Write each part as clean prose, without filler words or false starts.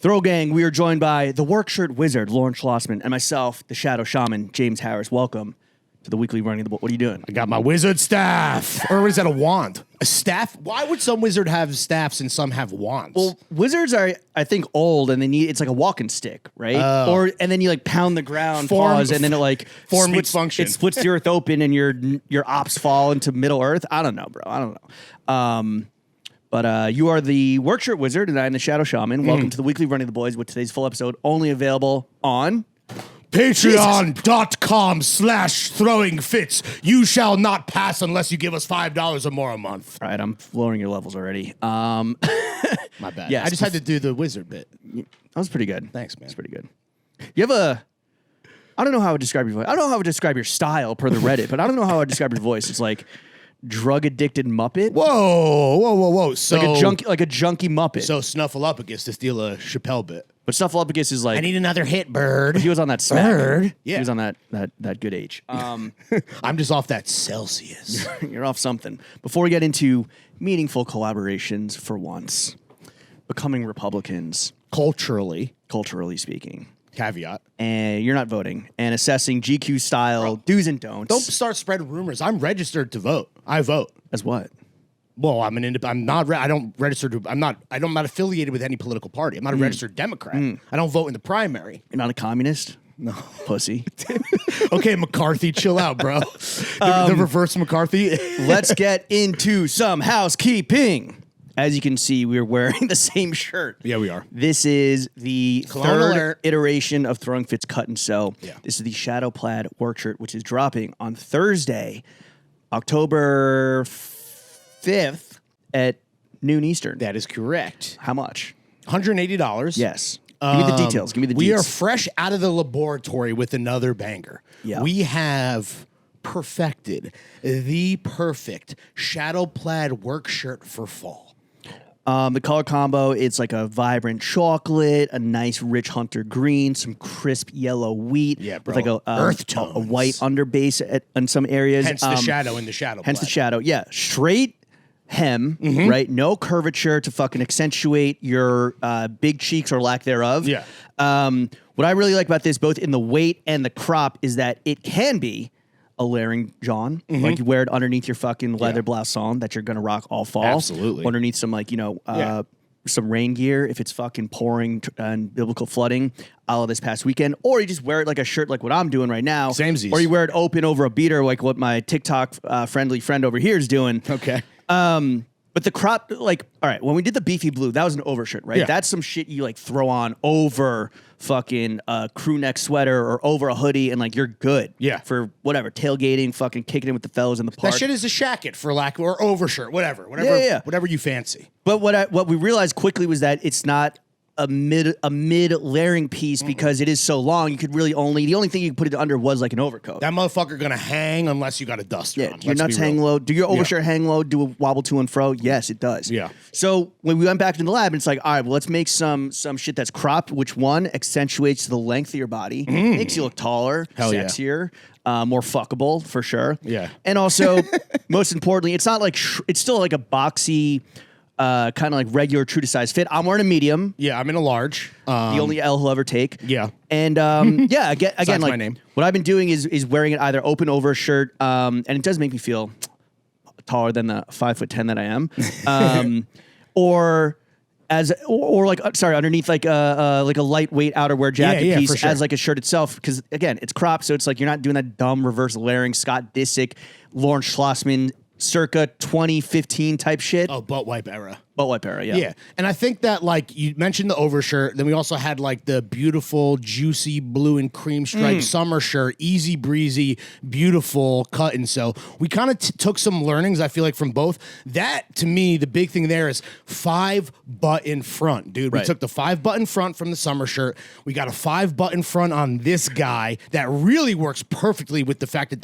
Throw Gang, we are joined by the work shirt wizard, Lauren Schlossman, and myself, the shadow shaman, James Harris. Welcome to the weekly running of the book. What are you doing? I got my wizard staff. Or is that a wand? A staff? Why would some wizard have staffs and some have wands? Well, wizards are, I think, old, and they need it's like a walking stick, right? And then you like pound the ground, pause, and then it like form meets function. It splits the earth open, and your ops fall into Middle Earth. I don't know, bro. I don't know. But you are the work shirt wizard, and I'm the shadow shaman. Welcome to the weekly running of the boys with today's full episode only available on Patreon.com/throwingfits. You shall not pass unless you give us $5 or more a month. All right, I'm lowering your levels already. My bad. Yes, I just had to do the wizard bit. That was pretty good. Thanks, man. That's pretty good. You have I don't know how I would describe your voice. I don't know how I would describe your style per the Reddit, but I don't know how I would describe your voice. It's like drug-addicted Muppet. Whoa. So like a junkie Muppet. So Snuffleupagus to steal a Chappelle bit. But Snuffleupagus is like... I need another hit, bird. He was on that smack. Bird? Yeah. He was on that good age. I'm just off that Celsius. You're off something. Before we get into meaningful collaborations for once, becoming Republicans... Culturally speaking. Caveat. And you're not voting. And assessing GQ style do's and don'ts. Don't start spreading rumors. I'm registered to vote. I vote. As what? Well, I'm an independent. I'm not. I don't register to. I'm not affiliated with any political party. I'm not a registered Democrat. I don't vote in the primary. You're not a communist? No, Pussy. Okay, McCarthy, chill out, bro. The reverse McCarthy. Let's get into some housekeeping. As you can see, we're wearing the same shirt. Yeah, we are. This is the third iteration of Throwing Fits Cut and Sew. Yeah. This is the Shadow Plaid work shirt, which is dropping on Thursday, October 5th at noon Eastern. That is correct. How much? $180. Yes. Give me the details. Give me the details. We are fresh out of the laboratory with another banger. Yeah. We have perfected the perfect Shadow Plaid work shirt for fall. The color combo, it's like a vibrant chocolate, a nice rich hunter green, some crisp yellow wheat. Yeah, bro. With like earth a white underbase in some areas. Hence the shadow in the shadow. Hence the shadow. Yeah. Straight hem, right? No curvature to fucking accentuate your big cheeks or lack thereof. Yeah. What I really like about this, both in the weight and the crop, is that it can be a layering John. Like you wear it underneath your fucking leather blouson that you're going to rock all fall. Absolutely. Underneath some some rain gear if it's fucking pouring and biblical flooding all this past weekend. Or you just wear it like a shirt like what I'm doing right now. Samesies. Or you wear it open over a beater like what my TikTok friendly friend over here is doing. Okay. But the crop, like, all right, when we did the beefy blue, that was an overshirt, right? Yeah. That's some shit you like throw on over fucking crew neck sweater or over a hoodie and like you're good. Yeah. For whatever, tailgating, fucking kicking it with the fellas in the park. That shit is a shacket for lack or overshirt, whatever you fancy. But what we realized quickly was that it's not a mid layering piece because it is so long. You could really the only thing you could put it under was like an overcoat. That motherfucker gonna hang unless you got a duster on. Your nuts hang low. Do your overshirt hang low? Do a wobble to and fro? Yes, it does. Yeah. So when we went back into the lab, it's like, all right, well, let's make some shit that's cropped, which one accentuates the length of your body, makes you look taller, sexier, more fuckable for sure. Yeah. And also, most importantly, it's not like it's still like a boxy, kind of like regular true to size fit. I'm wearing a medium. Yeah, I'm in a large. The only L he'll ever take. Yeah. And again, like my name. What I've been doing is wearing it either open over a shirt, and it does make me feel taller than the 5'10" that I am, underneath like a lightweight outerwear jacket piece for sure. as like a shirt itself. Because again, it's cropped, so it's like you're not doing that dumb reverse layering Scott Disick, Lauren Schlossman circa 2015 type shit. Oh, butt wipe era. Butt wipe era, yeah. Yeah. And I think that, like, you mentioned the overshirt. Then we also had, like, the beautiful, juicy blue and cream striped summer shirt. Easy breezy, beautiful cut and sew. We kind of took some learnings, I feel like, from both. That, to me, the big thing there is 5-button front, dude. We took the 5-button front from the summer shirt. We got a 5-button front on this guy that really works perfectly with the fact that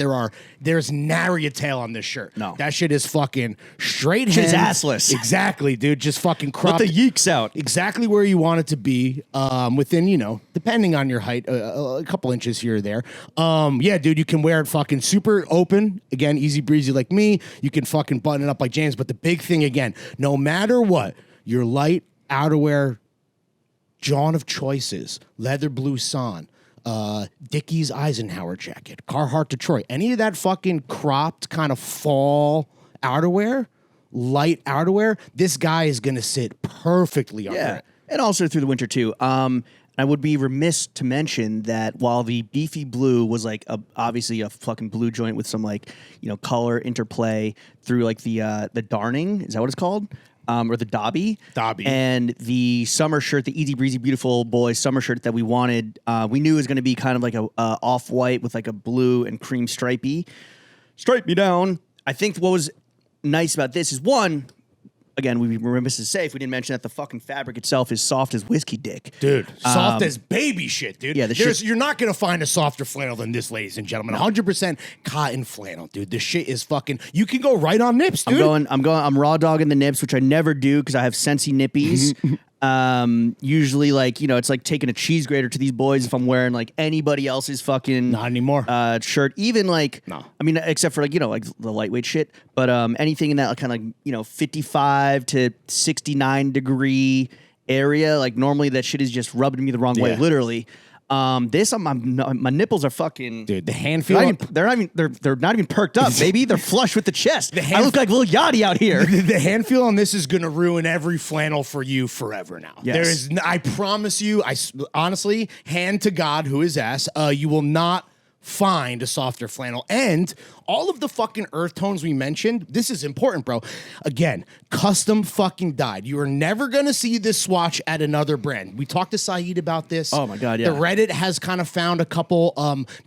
there's nary a tail on this shirt. No. That shit is fucking straight Shit's hands. assless. Exactly, dude. Just fucking crop Let the yeeks out. exactly where you want it to be, within, depending on your height, a couple inches here or there. Yeah, dude, you can wear it fucking super open. Again, easy breezy like me. You can fucking button it up like James. But the big thing, again, no matter what, your light outerwear John of Choices, leather blue San, Dickies Eisenhower jacket, Carhartt Detroit, any of that fucking cropped kind of fall outerwear, light outerwear, this guy is going to sit perfectly under it. And also through the winter too. I would be remiss to mention that while the beefy blue was like obviously a fucking blue joint with some like, you know, color interplay through like the darning, is that what it's called? Or the Dobby. And the summer shirt, the Easy Breezy Beautiful Boys summer shirt that we wanted, we knew it was going to be kind of like a off-white with like a blue and cream stripey. Stripe me down. I think what was nice about this is, one, again, we'd be remiss to say if we didn't mention that the fucking fabric itself is soft as whiskey dick. Dude, soft as baby shit, dude. Yeah, you're not going to find a softer flannel than this, ladies and gentlemen. 100% cotton flannel, dude. This shit is fucking, you can go right on nips, dude. I'm raw dogging the nips, which I never do because I have Scentsy nippies. Usually, like, you know, it's like taking a cheese grater to these boys if I'm wearing like anybody else's fucking not anymore shirt. Even like, no, I mean, except for like, you know, like the lightweight shit, but anything in that kind of, you know, 55 to 69 degree area, like normally that shit is just rubbing me the wrong way, literally. My nipples are fucking, dude. The hand feel, they're not even perked up, baby. They're flush with the chest. I look like Lil Yachty out here. The hand feel on this is gonna ruin every flannel for you forever now. Yes. There is, I promise you. I honestly, hand to God, who is ass, you will not find a softer flannel. And all of the fucking earth tones we mentioned, this is important, bro. Again, custom fucking dyed. You are never going to see this swatch at another brand. We talked to Saeed about this. Oh my God, yeah. The Reddit has kind of found a couple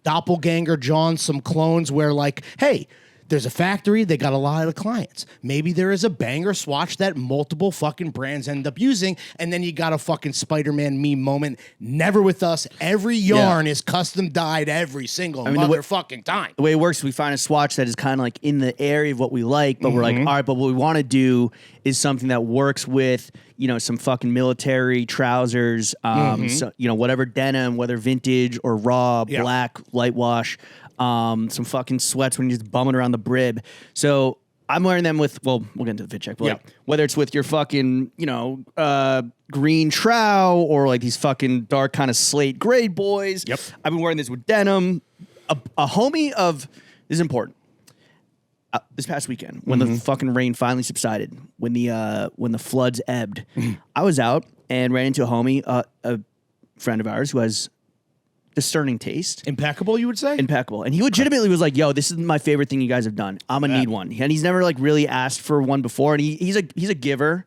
doppelganger John, some clones where like, hey, there's a factory, they got a lot of clients. Maybe there is a banger swatch that multiple fucking brands end up using, and then you got a fucking Spider-Man meme moment. Never with us. Every yarn is custom dyed every single motherfucking time. The way it works, we find a swatch that is kind of like in the area of what we like, but we're like, all right, but what we want to do is something that works with, you know, some fucking military trousers, so, you know, whatever denim, whether vintage or raw, black, light wash, some fucking sweats when you're just bumming around the brib. So I'm wearing them with, well, we'll get into the fit check, but like, whether it's with your fucking, you know, green trow or like these fucking dark kind of slate gray boys. Yep. I've been wearing this with denim. A homie of, this is important. This past weekend, when the fucking rain finally subsided, when the floods ebbed, I was out and ran into a homie, a friend of ours who has discerning taste. Impeccable, you would say? Impeccable. And he legitimately was like, yo, this is my favorite thing you guys have done. I'm gonna need one. And he's never like really asked for one before. And he's a giver.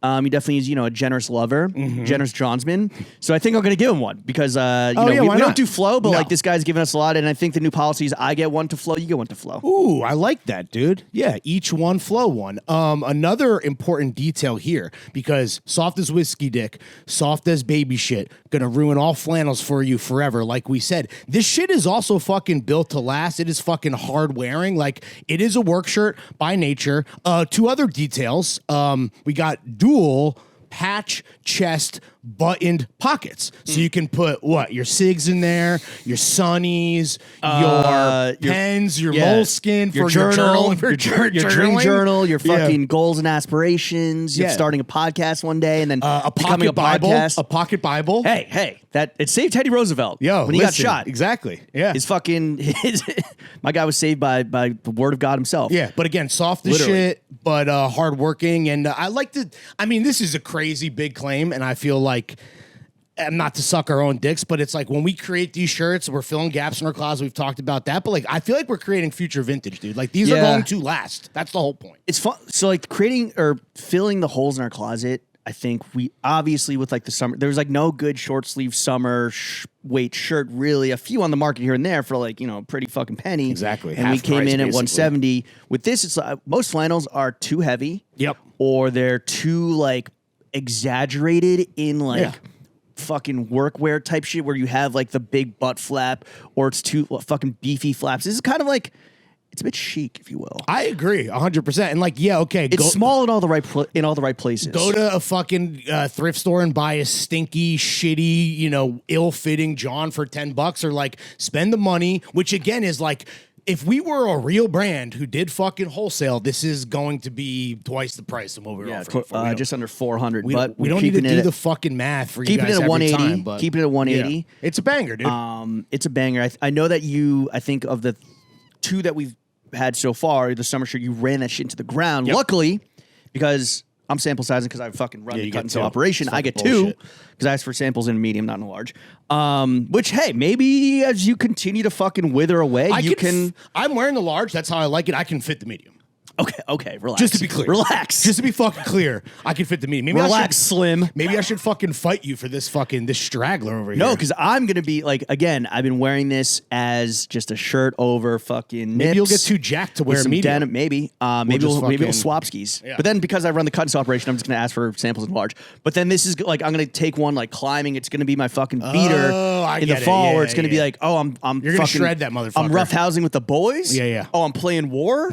He definitely is, you know, a generous lover, generous Johnsman. So I think I'm going to give him one because, we don't do flow, but like this guy's giving us a lot. And I think the new policy is I get one to flow, you get one to flow. Ooh, I like that, dude. Yeah, each one, flow one. Another important detail here, because soft as whiskey dick, soft as baby shit, going to ruin all flannels for you forever. Like we said, this shit is also fucking built to last. It is fucking hard wearing. Like it is a work shirt by nature. Two other details. We got dual patch chest buttoned pockets, so you can put your SIGs in there, your sunnies, your pens, your moleskin your for journal, your dream journal, your fucking goals and aspirations. You're starting a podcast one day, and then a becoming pocket Bible, podcast. a pocket Bible. Hey, that it saved Teddy Roosevelt. When he got shot, exactly. Yeah, my guy was saved by the word of God himself. Yeah, but again, soft as shit, but hardworking, and I like to. I mean, this is a crazy big claim, and I feel like, not to suck our own dicks, but it's like when we create these shirts, we're filling gaps in our closet. We've talked about that, but like I feel like we're creating future vintage, dude. Like these are going to last. That's the whole point. It's fun. So like creating or filling the holes in our closet. I think we obviously with like the summer, there was like no good short sleeve summer weight shirt, really. A few on the market here and there for like, you know, pretty fucking penny. Exactly. And we came in at 170. With this, it's most flannels are too heavy. Yep. Or they're too like exaggerated in like fucking workwear type shit where you have like the big butt flap or it's too fucking beefy flaps. This is kind of like, it's a bit chic, if you will. I agree 100%. And like, it's small in all the right places. Go to a fucking thrift store and buy a stinky, shitty, ill-fitting John for $10, or like spend the money, which again is like, if we were a real brand who did fucking wholesale, this is going to be twice the price of what we're offering. Just under 400. We but we don't need to do the fucking math for you keeping guys it at every 180. time. But Keeping it at 180. yeah. It's a banger, dude. It's a banger. I know that I think of the two that we've had so far, the summer shirt, you ran that shit into the ground. Yep. Luckily, because I'm sample sizing because I fucking run the cut and sew operation. I get bullshit. 2 because I asked for samples in a medium, not in a large. Which, hey, maybe as you continue to fucking wither away, I'm wearing the large. That's how I like it. I can fit the medium. Okay, relax. Just to be clear. Relax. Just to be fucking clear, I can fit the medium. Maybe Relax, Slim. Maybe I should fucking fight you for this straggler over here. No, because I'm going to be like, again, I've been wearing this as just a shirt over fucking nips. Maybe you'll get too jacked to wear a medium. Denim, maybe. Maybe we'll swap skis. Yeah. But then because I run the cut and sew operation, I'm just going to ask for samples in large. But then this is like, I'm going to take one like climbing. It's going to be my fucking beater in the fall where it's going to be like, oh, I'm You're going to shred that motherfucker. I'm roughhousing with the boys. Yeah. Oh, I'm playing war.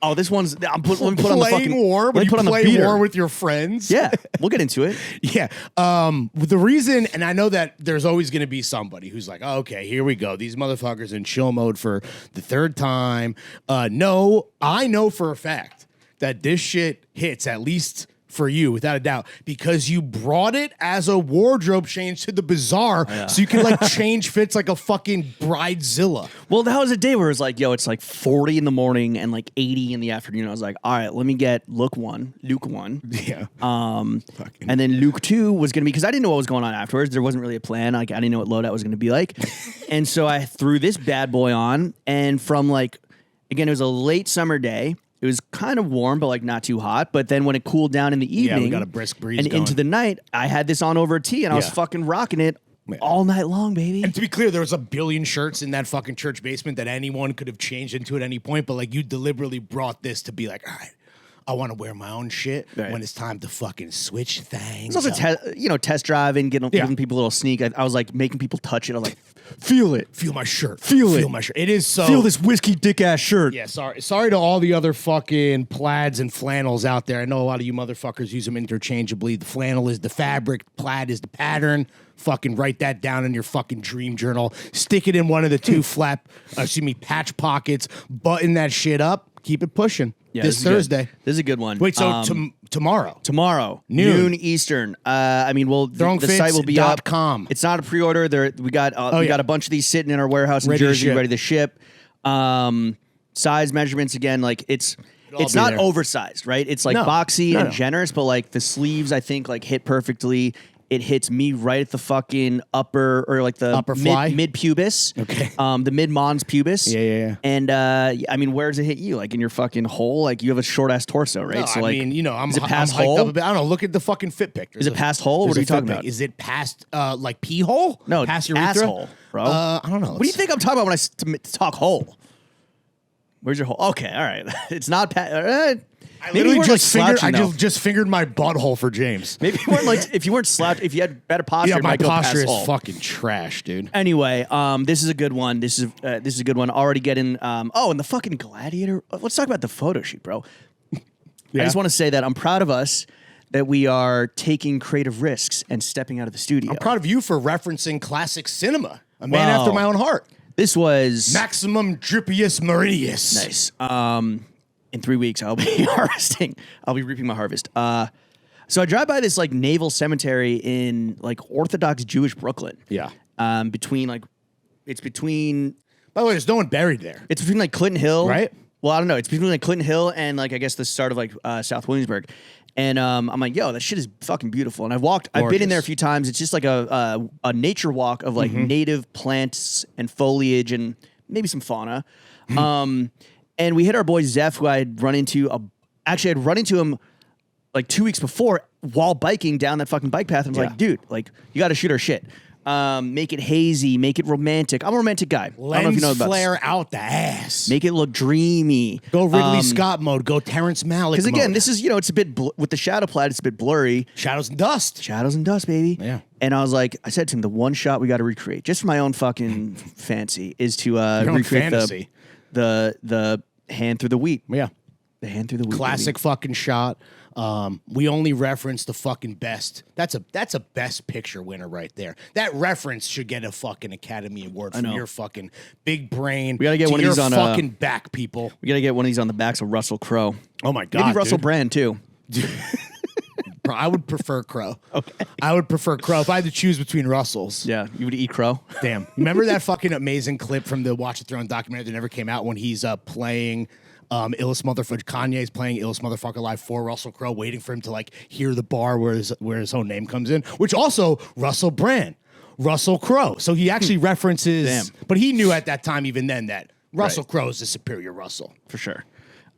Oh, this one's. Let me put on the fucking war. When you put on play the beater. war with your friends. Yeah, we'll get into it. Yeah. The reason, and I know that there's always going to be somebody who's like, oh, okay, here we go. These motherfuckers in chill mode for the third time. No, I know for a fact that this shit hits at least for you, without a doubt, because you brought it as a wardrobe change to the bazaar, so you can like change fits like a fucking bridezilla. Well, that was a day where it was like, yo, it's like 40 in the morning and like 80 in the afternoon. I was like, all right, let me get Luke 1. Yeah. And then Luke 2 was gonna be, because I didn't know what was going on afterwards. There wasn't really a plan. Like I didn't know what loadout was gonna be like, and so I threw this bad boy on, and from like, again, it was a late summer day. It was kind of warm, but like not too hot. But then when it cooled down in the evening, we got a brisk breeze and going. Into the night, I had this on over a tee, and I was fucking rocking it all night long, baby. And to be clear, there was a billion shirts in that fucking church basement that anyone could have changed into at any point. But like, you deliberately brought this to be like, all right, I want to wear my own shit when it's time to fucking switch things. It's also test driving, giving people a little sneak. I was like making people touch it. I was like, feel it. Feel my shirt. Feel my shirt. It is so. Feel this whiskey dick ass shirt. Yeah, sorry to all the other fucking plaids and flannels out there. I know a lot of you motherfuckers use them interchangeably. The flannel is the fabric, plaid is the pattern. Fucking write that down in your fucking dream journal. Stick it in one of the two patch pockets. Button that shit up. Keep it pushing. Yeah, this Thursday. This is a good one. Wait, so tomorrow? Tomorrow, noon Eastern. The site will be up. It's not a pre-order. We got a bunch of these sitting in our warehouse in Jersey, ready to ship. Size measurements again, like it's not oversized, right? It's like boxy and generous, but like the sleeves, I think like hit perfectly. It hits me right at the fucking upper, or like the upper fly? mid pubis. Okay. The mid mons pubis. Yeah. And where does it hit you? Like in your fucking hole? Like you have a short ass torso, right? No, so I'm is it past hyped hole? up a bit. I don't know. Look at the fucking fit pic. Is it past hole? What are you talking about? Is it past like pee hole? No, past urethra? asshole, bro. I don't know. What do you think I'm talking about when I talk hole? Where's your hole? Okay, all right. It's not past. I literally just fingered my butthole for James. Maybe you weren't like, if you weren't slouched, if you had better posture, my posture is hole. fucking trash, dude. Anyway, this is a good one. This is a good one. Already getting and the fucking Gladiator. Let's talk about the photo shoot, bro. I just want to say that I'm proud of us that we are taking creative risks and stepping out of the studio. I'm proud of you for referencing classic cinema. A man after my own heart. This was Maximum Drippius Meridius. Nice. In 3 weeks, I'll be harvesting. I'll be reaping my harvest. So I drive by this like naval cemetery in like Orthodox Jewish Brooklyn. Yeah. Between. By the way, there's no one buried there. It's between like Clinton Hill, right? Well, I don't know. It's between like Clinton Hill and like I guess the start of like South Williamsburg. And I'm like, yo, that shit is fucking beautiful. And I've been in there a few times. It's just like a nature walk of like native plants and foliage and maybe some fauna. And we hit our boy Zeph, who I had run into. I'd run into him like 2 weeks before while biking down that fucking bike path. And I was like, dude, like you got to shoot our shit. Make it hazy, make it romantic. I'm a romantic guy. Lens I don't know if you know about flare out the ass. Make it look dreamy. Go Ridley Scott mode. Go Terrence Malick mode. Because again, this is, it's a bit, with the shadow plaid, it's a bit blurry. Shadows and dust. Shadows and dust, baby. Yeah. And I said to him, the one shot we got to recreate, just for my own fucking fancy, is to recreate the hand through the wheat. Yeah. The hand through the wheat. Classic fucking shot. We only reference the fucking best. That's a best picture winner right there. That reference should get a fucking Academy Award from your fucking big brain. We gotta get to one of your these on fucking back, people. We gotta get one of these on the backs of Russell Crowe. Oh my god, maybe Russell dude. Brand too. Bro, I would prefer Crow. Okay. I would prefer Crow if I had to choose between Russells. Yeah, you would eat Crow. Damn. Remember that fucking amazing clip from the Watch the Throne documentary that never came out when he's playing Illest Motherfucker, Kanye's playing Illest Motherfucker Live for Russell Crowe, waiting for him to like hear the bar where his own name comes in, which also Russell Brand, Russell Crowe. So he actually references, but he knew at that time even then that Russell Crowe is the superior Russell. For sure.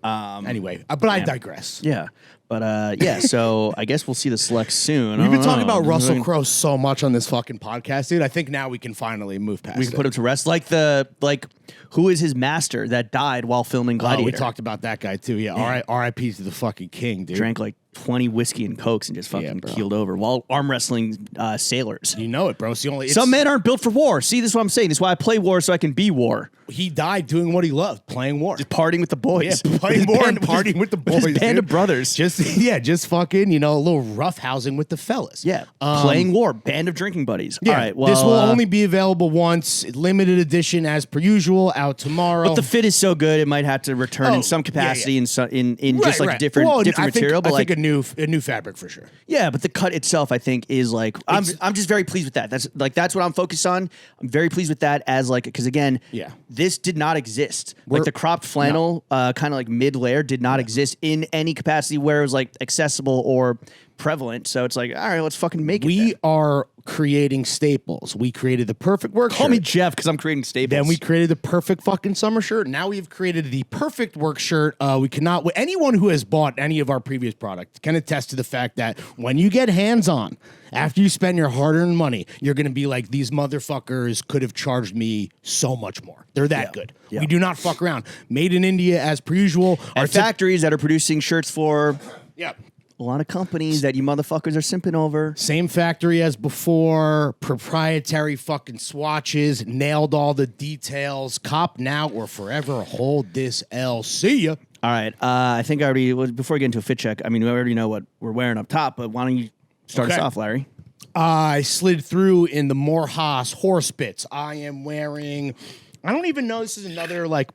Anyway, but I digress. Yeah. But yeah, so I guess we'll see the selects soon. We've been talking about Russell Crowe so much on this fucking podcast, dude. I think now we can finally move past it. We can put him to rest. Like who is his master that died while filming Gladiator? Oh, we talked about that guy too. Yeah. R.I.P. to the fucking king, dude. Drank like 20 whiskey and cokes and just fucking keeled over while arm wrestling sailors. You know it, bro. Some men aren't built for war. See, this is what I'm saying. This is why I play war so I can be war. He died doing what he loved, playing war. Just partying with the boys. Yeah, playing war and partying with the boys. His band of brothers. Just fucking, a little roughhousing with the fellas. Yeah. Playing war, band of drinking buddies. Yeah, all right, well, this will only be available once, limited edition as per usual, out tomorrow. But the fit is so good, it might have to return in some capacity in just like different material. But I like think a new fabric for sure. Yeah, but the cut itself, I think, is like I'm just very pleased with that. That's what I'm focused on. I'm very pleased with that as like because again, this did not exist. Like the cropped flannel, kind of like mid layer, did not exist in any capacity where it was like accessible or prevalent. So it's like, all right, let's fucking make it. We are creating staples. We created the perfect work Call shirt. me Jeff because I'm creating staples. Then we created the perfect fucking summer shirt. Now we've created the perfect work shirt. We cannot. Anyone who has bought any of our previous product can attest to the fact that when you get hands on, after you spend your hard-earned money, you're going to be like, these motherfuckers could have charged me so much more. They're that good. Yeah. We do not fuck around. Made in India as per usual. Our factories that are producing shirts for a lot of companies that you motherfuckers are simping over. Same factory as before. Proprietary fucking swatches. Nailed all the details. Cop now or forever hold this L. See ya. All right. I think I already, before we get into a fit check, I mean, we already know what we're wearing up top, but why don't you start us off, Larry? I slid through in the Morehouse horse bits. I am wearing, I don't even know, this is another, like,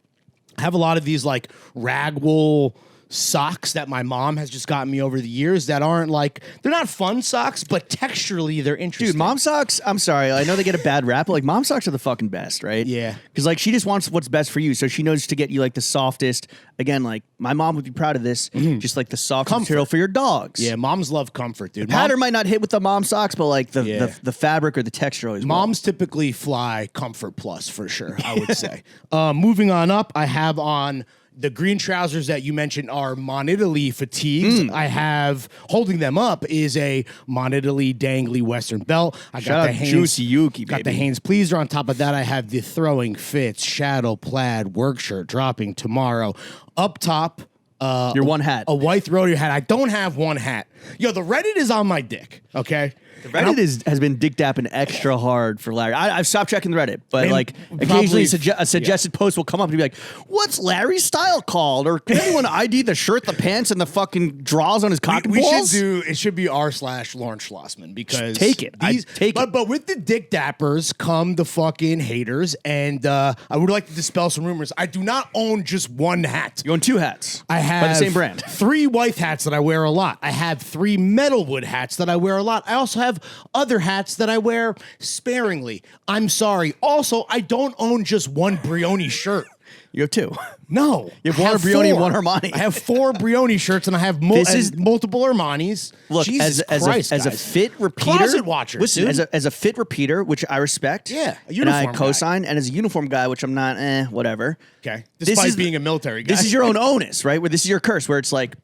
I have a lot of these, like, rag wool socks that my mom has just gotten me over the years that aren't like, they're not fun socks, but texturally they're interesting. Dude, mom socks, I'm sorry, I know they get a bad rap, but like mom socks are the fucking best, right? Yeah. Because like she just wants what's best for you, so she knows to get you like the softest, again, like my mom would be proud of this, just like the soft material for your dogs. Yeah, moms love comfort, dude. The pattern might not hit with the mom socks, but like the fabric or the texture always moms typically fly Comfort Plus for sure, I would say. Moving on up, I have on the green trousers that you mentioned are Mon Italy fatigues. I have, holding them up, is a Mon Italy dangly Western belt. I got the Hanes, Juicy Yuki, got the Hanes Pleaser. On top of that, I have the Throwing Fits Shadow Plaid work shirt dropping tomorrow. Up top, your one hat. A white rotary hat. I don't have one hat. Yo, the Reddit is on my dick, okay? The Reddit has been dick dapping extra hard for Larry. I've stopped checking the Reddit, but like occasionally a suggested post will come up and be like, "What's Larry's style called?" Or can anyone ID the shirt, the pants, and the fucking draws on his cock and balls? It should be r/Lawrence Schlossman because take it. But with the dick dappers come the fucking haters, and I would like to dispel some rumors. I do not own just one hat. You own two hats. I have by the same brand. 3 white hats that I wear a lot. I have 3 metalwood hats that I wear a lot. I also have other hats that I wear sparingly. I'm sorry. Also, I don't own just one Brioni shirt. You have 2. No. You have one Brioni and one Armani. I have 4 Brioni shirts and I have multiple Armanis. Look, Jesus Christ, as a fit repeater. Closet watcher. Listen, as a fit repeater, which I respect. Yeah. A uniform and I co-sign. And as a uniform guy, which I'm not, whatever. Okay. Despite being a military guy. This is your own onus, right? Where this is your curse, where it's like,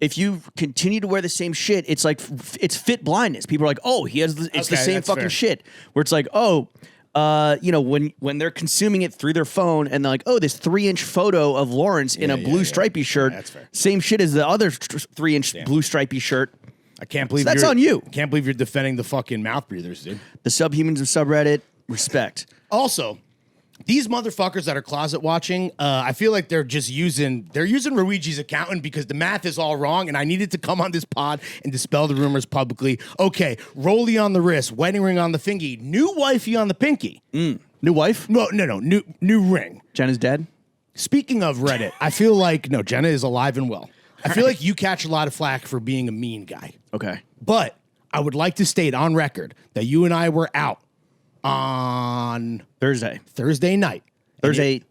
if you continue to wear the same shit, it's like it's fit blindness. People are like, "Oh, it's the same fucking shit." Where it's like, "Oh, when they're consuming it through their phone and they're like, "Oh, this 3-inch photo of Lawrence in a blue stripy shirt." That's fair. Same shit as the other 3-inch blue stripy shirt. I can't believe that's on you. I can't believe you're defending the fucking mouth breathers, dude. The subhumans of subreddit, respect. Also, These motherfuckers that are closet watching, I feel like they're using Ruigi's accountant because the math is all wrong, and I needed to come on this pod and dispel the rumors publicly. Okay, rollie on the wrist, wedding ring on the fingy, new wifey on the pinky. New wife? No, new ring. Jenna's dead? Speaking of Reddit, I feel like, no, Jenna is alive and well. I feel like you catch a lot of flack for being a mean guy. Okay. But I would like to state on record that you and I were out on Thursday night. Thursday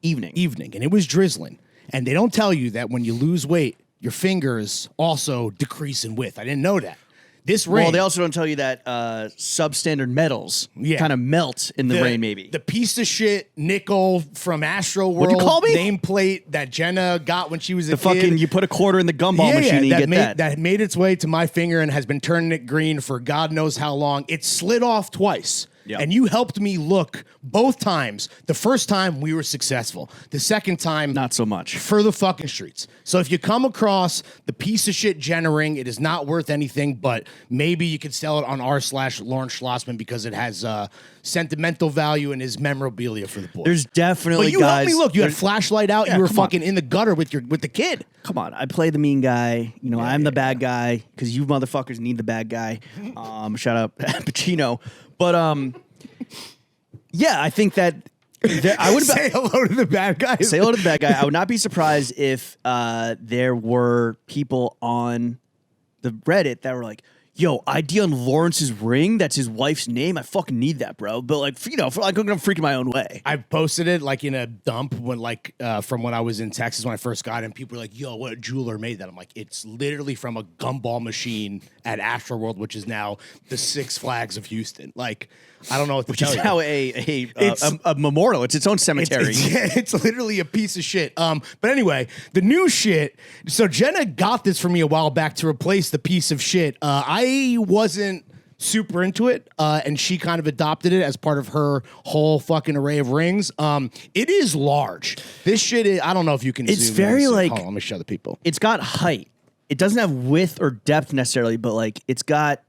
evening. And it was drizzling. And they don't tell you that when you lose weight, your fingers also decrease in width. I didn't know that. This ring. Well, they also don't tell you that substandard metals kind of melt in the rain, maybe. The piece of shit nickel from Astro World What'd you call me? nameplate that Jenna got when she was a kid. Fucking, you put a quarter in the gumball machine and you get that. That made its way to my finger and has been turning it green for God knows how long. It slid off twice. Yep. And you helped me look both times. The first time we were successful. The second time, not so much. For the fucking streets. So if you come across the piece of shit Jenna ring, it is not worth anything, but maybe you could sell it on r/Lawrence Schlossman because it has sentimental value and is memorabilia for the boys. There's definitely but you guys. Helped me look. You had flashlight out. Yeah, you were fucking in the gutter with the kid. Come on, I play the mean guy. You know, I'm the bad guy because you motherfuckers need the bad guy. Shout out Pacino. But yeah, I think that I would say hello to the bad guy. Say hello to the bad guy. I would not be surprised if there were people on the Reddit that were like, "Yo, ID on Lawrence's ring. That's his wife's name. I fucking need that, bro." But like, I'm freaking my own way. I posted it like in a dump when from when I was in Texas when I first got it. And people were like, "Yo, what jeweler made that?" I'm like, "It's literally from a gumball machine at Astro World, which is now the Six Flags of Houston." Like, I don't know what to tell you. Which is now a memorial. It's its own cemetery. It's literally a piece of shit. But anyway, the new shit. So Jenna got this for me a while back to replace the piece of shit. I wasn't super into it, and she kind of adopted it as part of her whole fucking array of rings. It is large. This shit is, I don't know if you can It's zoom very in. like, hold on, let me show the people. It's got height. It doesn't have width or depth necessarily, but like it's got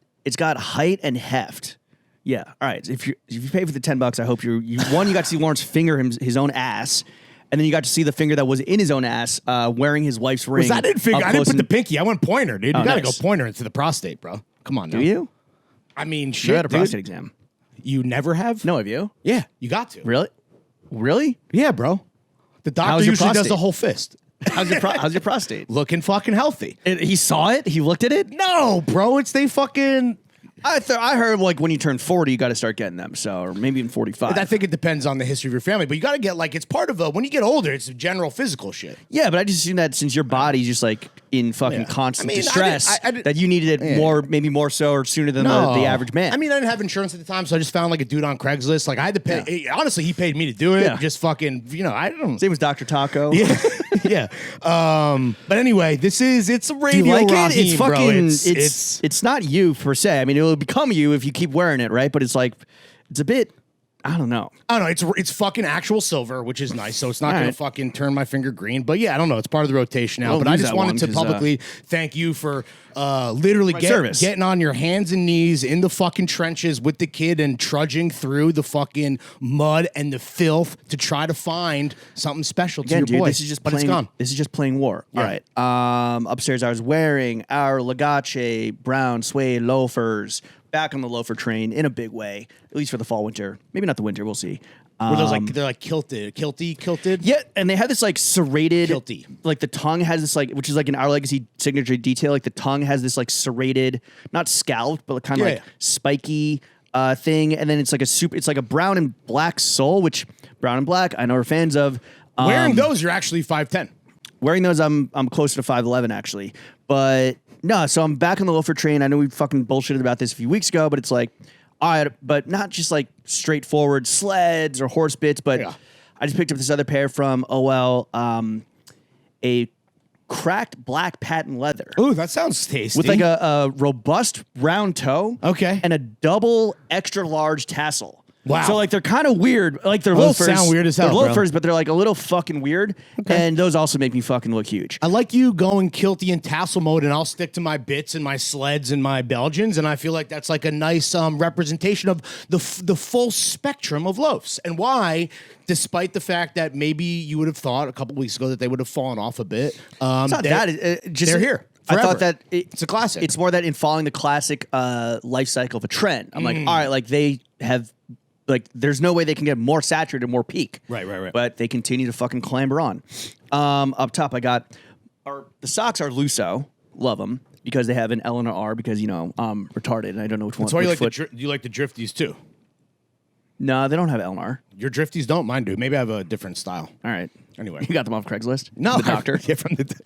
height and heft. Yeah. All right. If you pay for the $10, I hope you got to see Lawrence finger his own ass. And then you got to see the finger that was in his own ass wearing his wife's ring. Was that in finger? I didn't put the pinky. I went pointer, dude. You got to nice. go pointer into the prostate, bro. Come on now. Do you? I mean, shit, You had a dude. prostate exam. You never have? No, have you? Yeah, you got to. Really? Yeah, bro. The doctor usually does a whole fist. How's your prostate? Looking fucking healthy. He saw it? He looked at it? No, bro. They fucking... I heard like when you turn 40, you got to start getting them. So, or maybe even 45. I think it depends on the history of your family, but you got to get it's part of when you get older, it's a general physical shit. Yeah, but I just assume that since your body's just like in fucking constant distress, that you needed it more, maybe more so or sooner than the average man. I mean, I didn't have insurance at the time, so I just found like a dude on Craigslist. Like I had to pay. Honestly, he paid me to do it. Yeah. Just fucking, I don't. Same as Dr. Taco. Yeah, yeah. But anyway, it's a radio. Do you like Raheem, it? It's fucking. Bro. It's not you per se. I mean, it will become you if you keep wearing it, right? But it's like, it's a bit. I don't know. I don't know. It's fucking actual silver, which is nice. So it's not going to fucking turn my finger green. But yeah, I don't know. It's part of the rotation now. But I just wanted to publicly thank you for literally getting on your hands and knees in the fucking trenches with the kid and trudging through the fucking mud and the filth to try to find something special to your boy. This is just plain war. Yeah. All right. Upstairs, I was wearing our Legace brown suede loafers. Back on the loafer train in a big way, at least for the fall, winter. Maybe not the winter. We'll see. Were those they're like kilted? Yeah, and they have this like serrated, kilty. Like the tongue has this like, which is like an Our Legacy signature detail. Like the tongue has this like serrated, not scalloped, but kind of spiky thing. And then it's like a brown and black sole, which brown and black I know we're fans of. Wearing those, you're actually 5'10". Wearing those, I'm closer to 5'11" actually, but. No, so I'm back on the loafer train. I know we fucking bullshitted about this a few weeks ago, but it's like, all right, but not just like straightforward sleds or horse bits, but I just picked up this other pair from OL, a cracked black patent leather. Ooh, that sounds tasty. With like a robust round toe. Okay. And a double extra large tassel. Wow. So like they're kind of weird. Like they're loafers. Sound weird as hell. They're bro. loafers, but they're like a little fucking weird. And those also make me fucking look huge. I like you going kilty and tassel mode, and I'll stick to my bits and my sleds and my Belgians, and I feel like that's like a nice representation of the full spectrum of loafs, and why, despite the fact that maybe you would have thought a couple weeks ago that they would have fallen off a bit, It's not that. Just, they're here. I thought forever. that It's a classic. It's more that in following the classic life cycle of a trend. I'm like, all right, like they have, like, there's no way they can get more saturated, more peak. Right. But they continue to fucking clamber on. Up top, I got, the socks are Luso. Love them because they have an L and an R because, you know, I'm retarded and I don't know which one. That's why which you like the drifties too. No, they don't have L and R. Your drifties don't, mine do. Maybe I have a different style. All right. Anyway, You got them off Craigslist? no, The doctor? Yeah, from the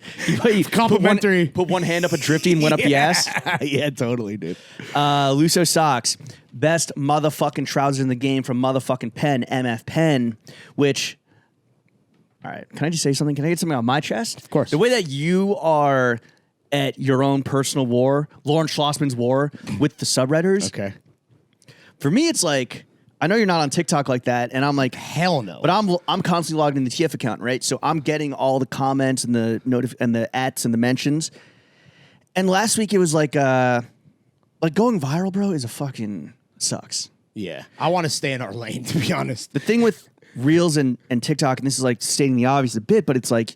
You complimentary. Put one hand up a drifty and went up the ass. Yeah, totally, dude. Luso socks, best motherfucking trousers in the game from motherfucking Penn, MF Penn, which, all right, can I just say something? Can I get something on my chest? Of course. The way that you are at your own personal war, Lauren Schlossman's war with the subredditors, Okay. for me, it's like, I know you're not on TikTok like that, and I'm like, Hell no. but I'm constantly logged in the TF account, right? So I'm getting all the comments and the and the ats and the mentions. And last week it was like going viral, bro, is a fucking sucks. Yeah, I want to stay in our lane, to be honest. The thing with Reels and TikTok, and this is like stating the obvious a bit, but it's like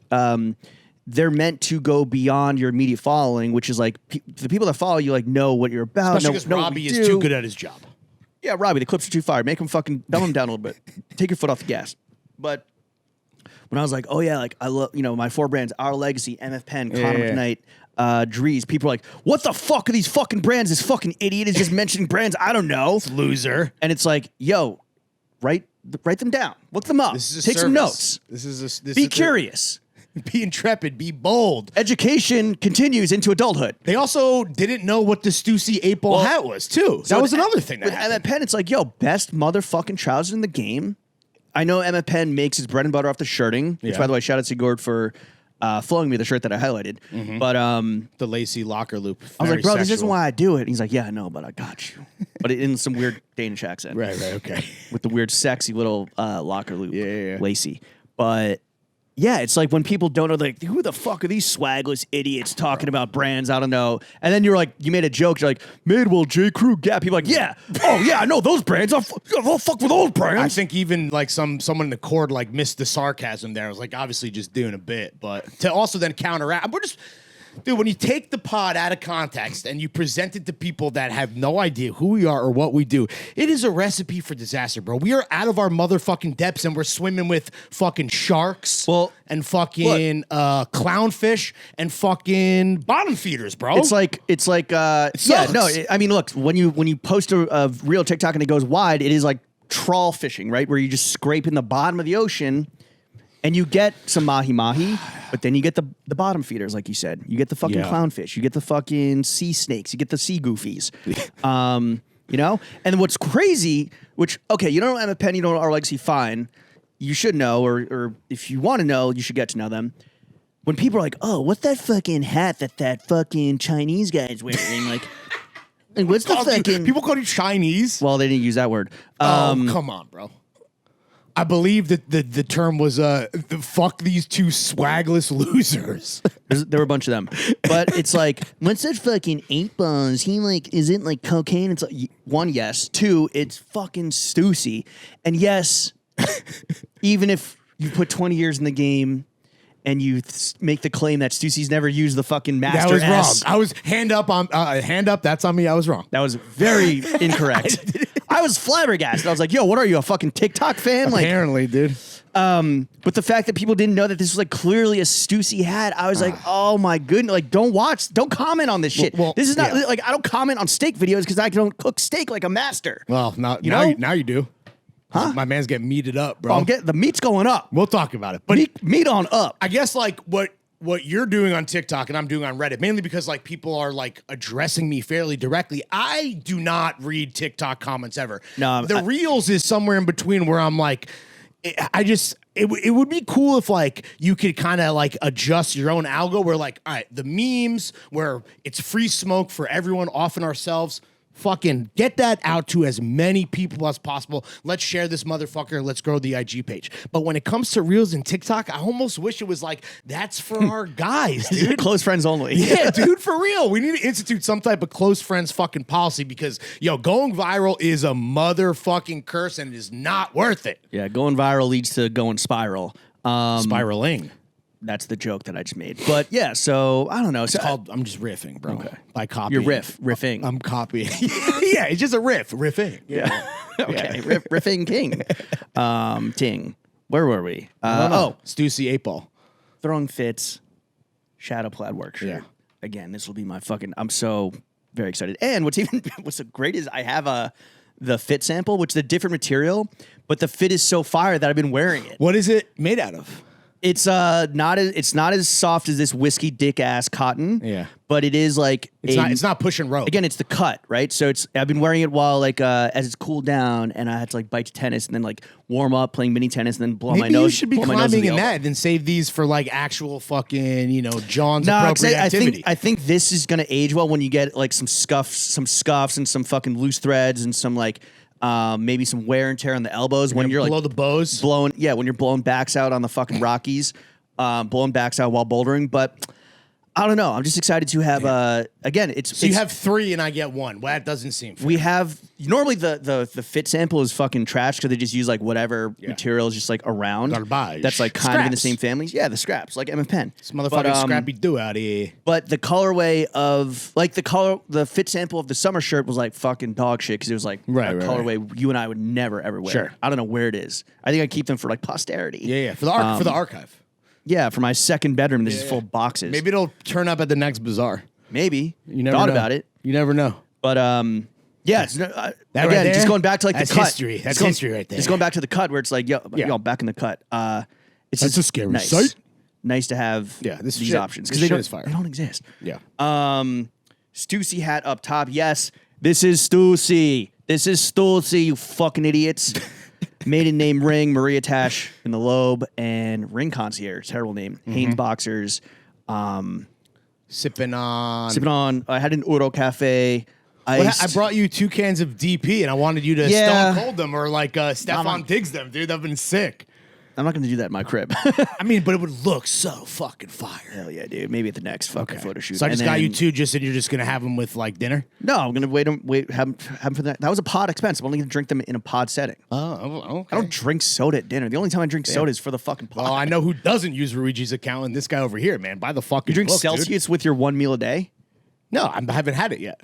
they're meant to go beyond your immediate following, which is like the people that follow you like know what you're about. Especially because know what Robbie you is do. too good at his job. Yeah, Robbie, the clips are too fire. Make him fucking dumb him down a little bit. Take your foot off the gas. But when I was like, oh yeah, like I love, you know, my 4 brands, Our Legacy, MF Penn, Conor McKnight, Drees, people are like, what the fuck are these fucking brands? This fucking idiot is just mentioning brands I don't know. Loser. And it's like, yo, write them down. Look them up. This is a Take some service. notes. This Be is curious. Be intrepid. Be bold. Education continues into adulthood. They also didn't know what the Stussy 8-ball hat was, too. So that was with- another thing that with happened. Emmett Penn, it's like, yo, best motherfucking trousers in the game. I know Emmett Penn makes his bread and butter off the shirting, which, Yeah. by the way, shout out to Gord for flowing me the shirt that I highlighted. But The lacy locker loop. I was like, bro, this isn't why I do it. And he's like, yeah, I know, but I got you. But in some weird Danish accent. Right, okay. With the weird, sexy little locker loop. Yeah. Lacy. But yeah, it's like when people don't know, like, who the fuck are these swagless idiots talking about brands? I don't know. And then you're like, you made a joke. You're like, Madewell, J.Crew, Gap. People are like, yeah. Oh, yeah, I know those brands. I'll fuck with those brands. I think even like someone in the court like missed the sarcasm there. I was like, obviously just doing a bit, but to also then counteract, we're just, dude, when you take the pod out of context and you present it to people that have no idea who we are or what we do, it is a recipe for disaster, bro. We are out of our motherfucking depths and we're swimming with fucking sharks and fucking clownfish and fucking bottom feeders, bro. It's like yeah, no, I mean, look, when you post a real TikTok and it goes wide, it is like trawl fishing, right? Where you just scrape in the bottom of the ocean and you get some mahi-mahi, but then you get the bottom feeders, like you said. You get the fucking clownfish. You get the fucking sea snakes. You get the sea goofies. You know? And what's crazy, which, okay, you don't know Emmett Penn, you don't know Our Legacy, fine. You should know, or if you want to know, you should get to know them. When people are like, oh, what's that fucking hat that fucking Chinese guy's wearing? Like what's the fucking... People call you Chinese? Well, they didn't use that word. Come on, bro. I believe that the term was fuck these two swagless losers. There were a bunch of them. But it's like, what's that fucking 8-balls? He like, is it like cocaine? It's like, 1, yes. 2, it's fucking Stussy. And yes, even if you put 20 years in the game and you make the claim that Stussy's never used the fucking Master That was S. wrong. I was hand up. That's on me. I was wrong. That was very incorrect. I was flabbergasted. I was like, yo, what are you, a fucking TikTok fan? Like, apparently, dude. but the fact that people didn't know that this was like clearly a Stussy hat, I was like, oh my goodness, like don't comment on this shit. Well, this is not yeah. like, I don't comment on steak videos because I don't cook steak like a master. Well, now you do. Huh? My man's getting meated up, bro. Oh, the meat's going up. We'll talk about it. But meat on up. I guess like what you're doing on TikTok and I'm doing on Reddit, mainly because like people are like addressing me fairly directly. I do not read TikTok comments ever. No, the Reels is somewhere in between where I'm like, it would be cool if like you could kind of like adjust your own algo where like, all right, the memes where it's free smoke for everyone, often ourselves. Fucking get that out to as many people as possible. Let's share this motherfucker. Let's grow the IG page. But when it comes to Reels and TikTok, I almost wish it was like, that's for our guys, dude. Close friends only. Yeah, dude, for real. We need to institute some type of close friends fucking policy because, yo, going viral is a motherfucking curse and it is not worth it. Yeah, going viral leads to going spiral. Spiraling. That's the joke that I just made. But yeah, so I don't know. It's called, I'm just riffing, bro. Okay. By copying. You're riffing. I'm copying. Yeah, it's just a riffing. Yeah. Okay, riffing king. Ting. Where were we? Stussy 8-ball. Throwing fits, shadow plaid work shirt. Yeah. Again, this will be my fucking. I'm so very excited. And what's so great is I have the fit sample, which is a different material, but the fit is so fire that I've been wearing it. What is it made out of? It's not as soft as this whiskey dick ass cotton. Yeah. But it is like it's not push and rope. Again, it's the cut, right? So I've been wearing it while as it's cooled down, and I had to like bite to tennis and then like warm up playing mini tennis and then blow my nose. Maybe you should be climbing in elbow. that and save these for like actual fucking, John's appropriate activity. I think this is gonna age well when you get like some scuffs and some fucking loose threads and some like maybe some wear and tear on the elbows when you're below like the bows. when you're blowing backs out on the fucking Rockies, blowing backs out while bouldering. But I don't know. I'm just excited to have again. So you have 3 and I get 1. Well, that doesn't seem fair. We have normally the fit sample is fucking trash because they just use like whatever material is just like around. Garbage. That's like kind of in the Scraps. same families. Yeah, the scraps like MF Pen. This motherfucking scrappy do out here. But the colorway of like the fit sample of the summer shirt was like fucking dog shit because it was like a colorway you and I would never ever wear. Sure. I don't know where it is. I think I keep them for like posterity. Yeah. For the archive. Yeah, for my second bedroom, this is full of boxes. Maybe it'll turn up at the next bazaar. Maybe. You never thought know. about it. You never know. But yeah, it's, That again, right there? just going back to like That's the cut. history. That's history right there. Just going back to the cut where it's like, yo, back in the cut. It's That's just a scary nice. sight. Nice to have this these shit- options this because shit is fire. they don't exist. Yeah. Stussy hat up top. Yes, this is Stussy. This is Stussy, you fucking idiots. Maiden name ring, Maria Tash in the lobe, and ring concierge. Terrible name. Hanes boxers. Sipping on. I had an Uro Cafe. I brought you 2 cans of DP and I wanted you to Stone Cold them or like Stefan Diggs them, dude. That'd been sick. I'm not going to do that in my crib. I mean, but it would look so fucking fire. Hell yeah, dude. Maybe at the next fucking photo shoot. So I just got you 2 just and you're just going to have them with like dinner? No, I'm going to have them for that. That was a pod expense. I'm only going to drink them in a pod setting. Oh, okay. I don't drink soda at dinner. The only time I drink soda is for the fucking pod. Well, I know who doesn't use Luigi's account and this guy over here, man. Buy the fucking You drink book, Celsius with your one meal a day? No, I haven't had it yet.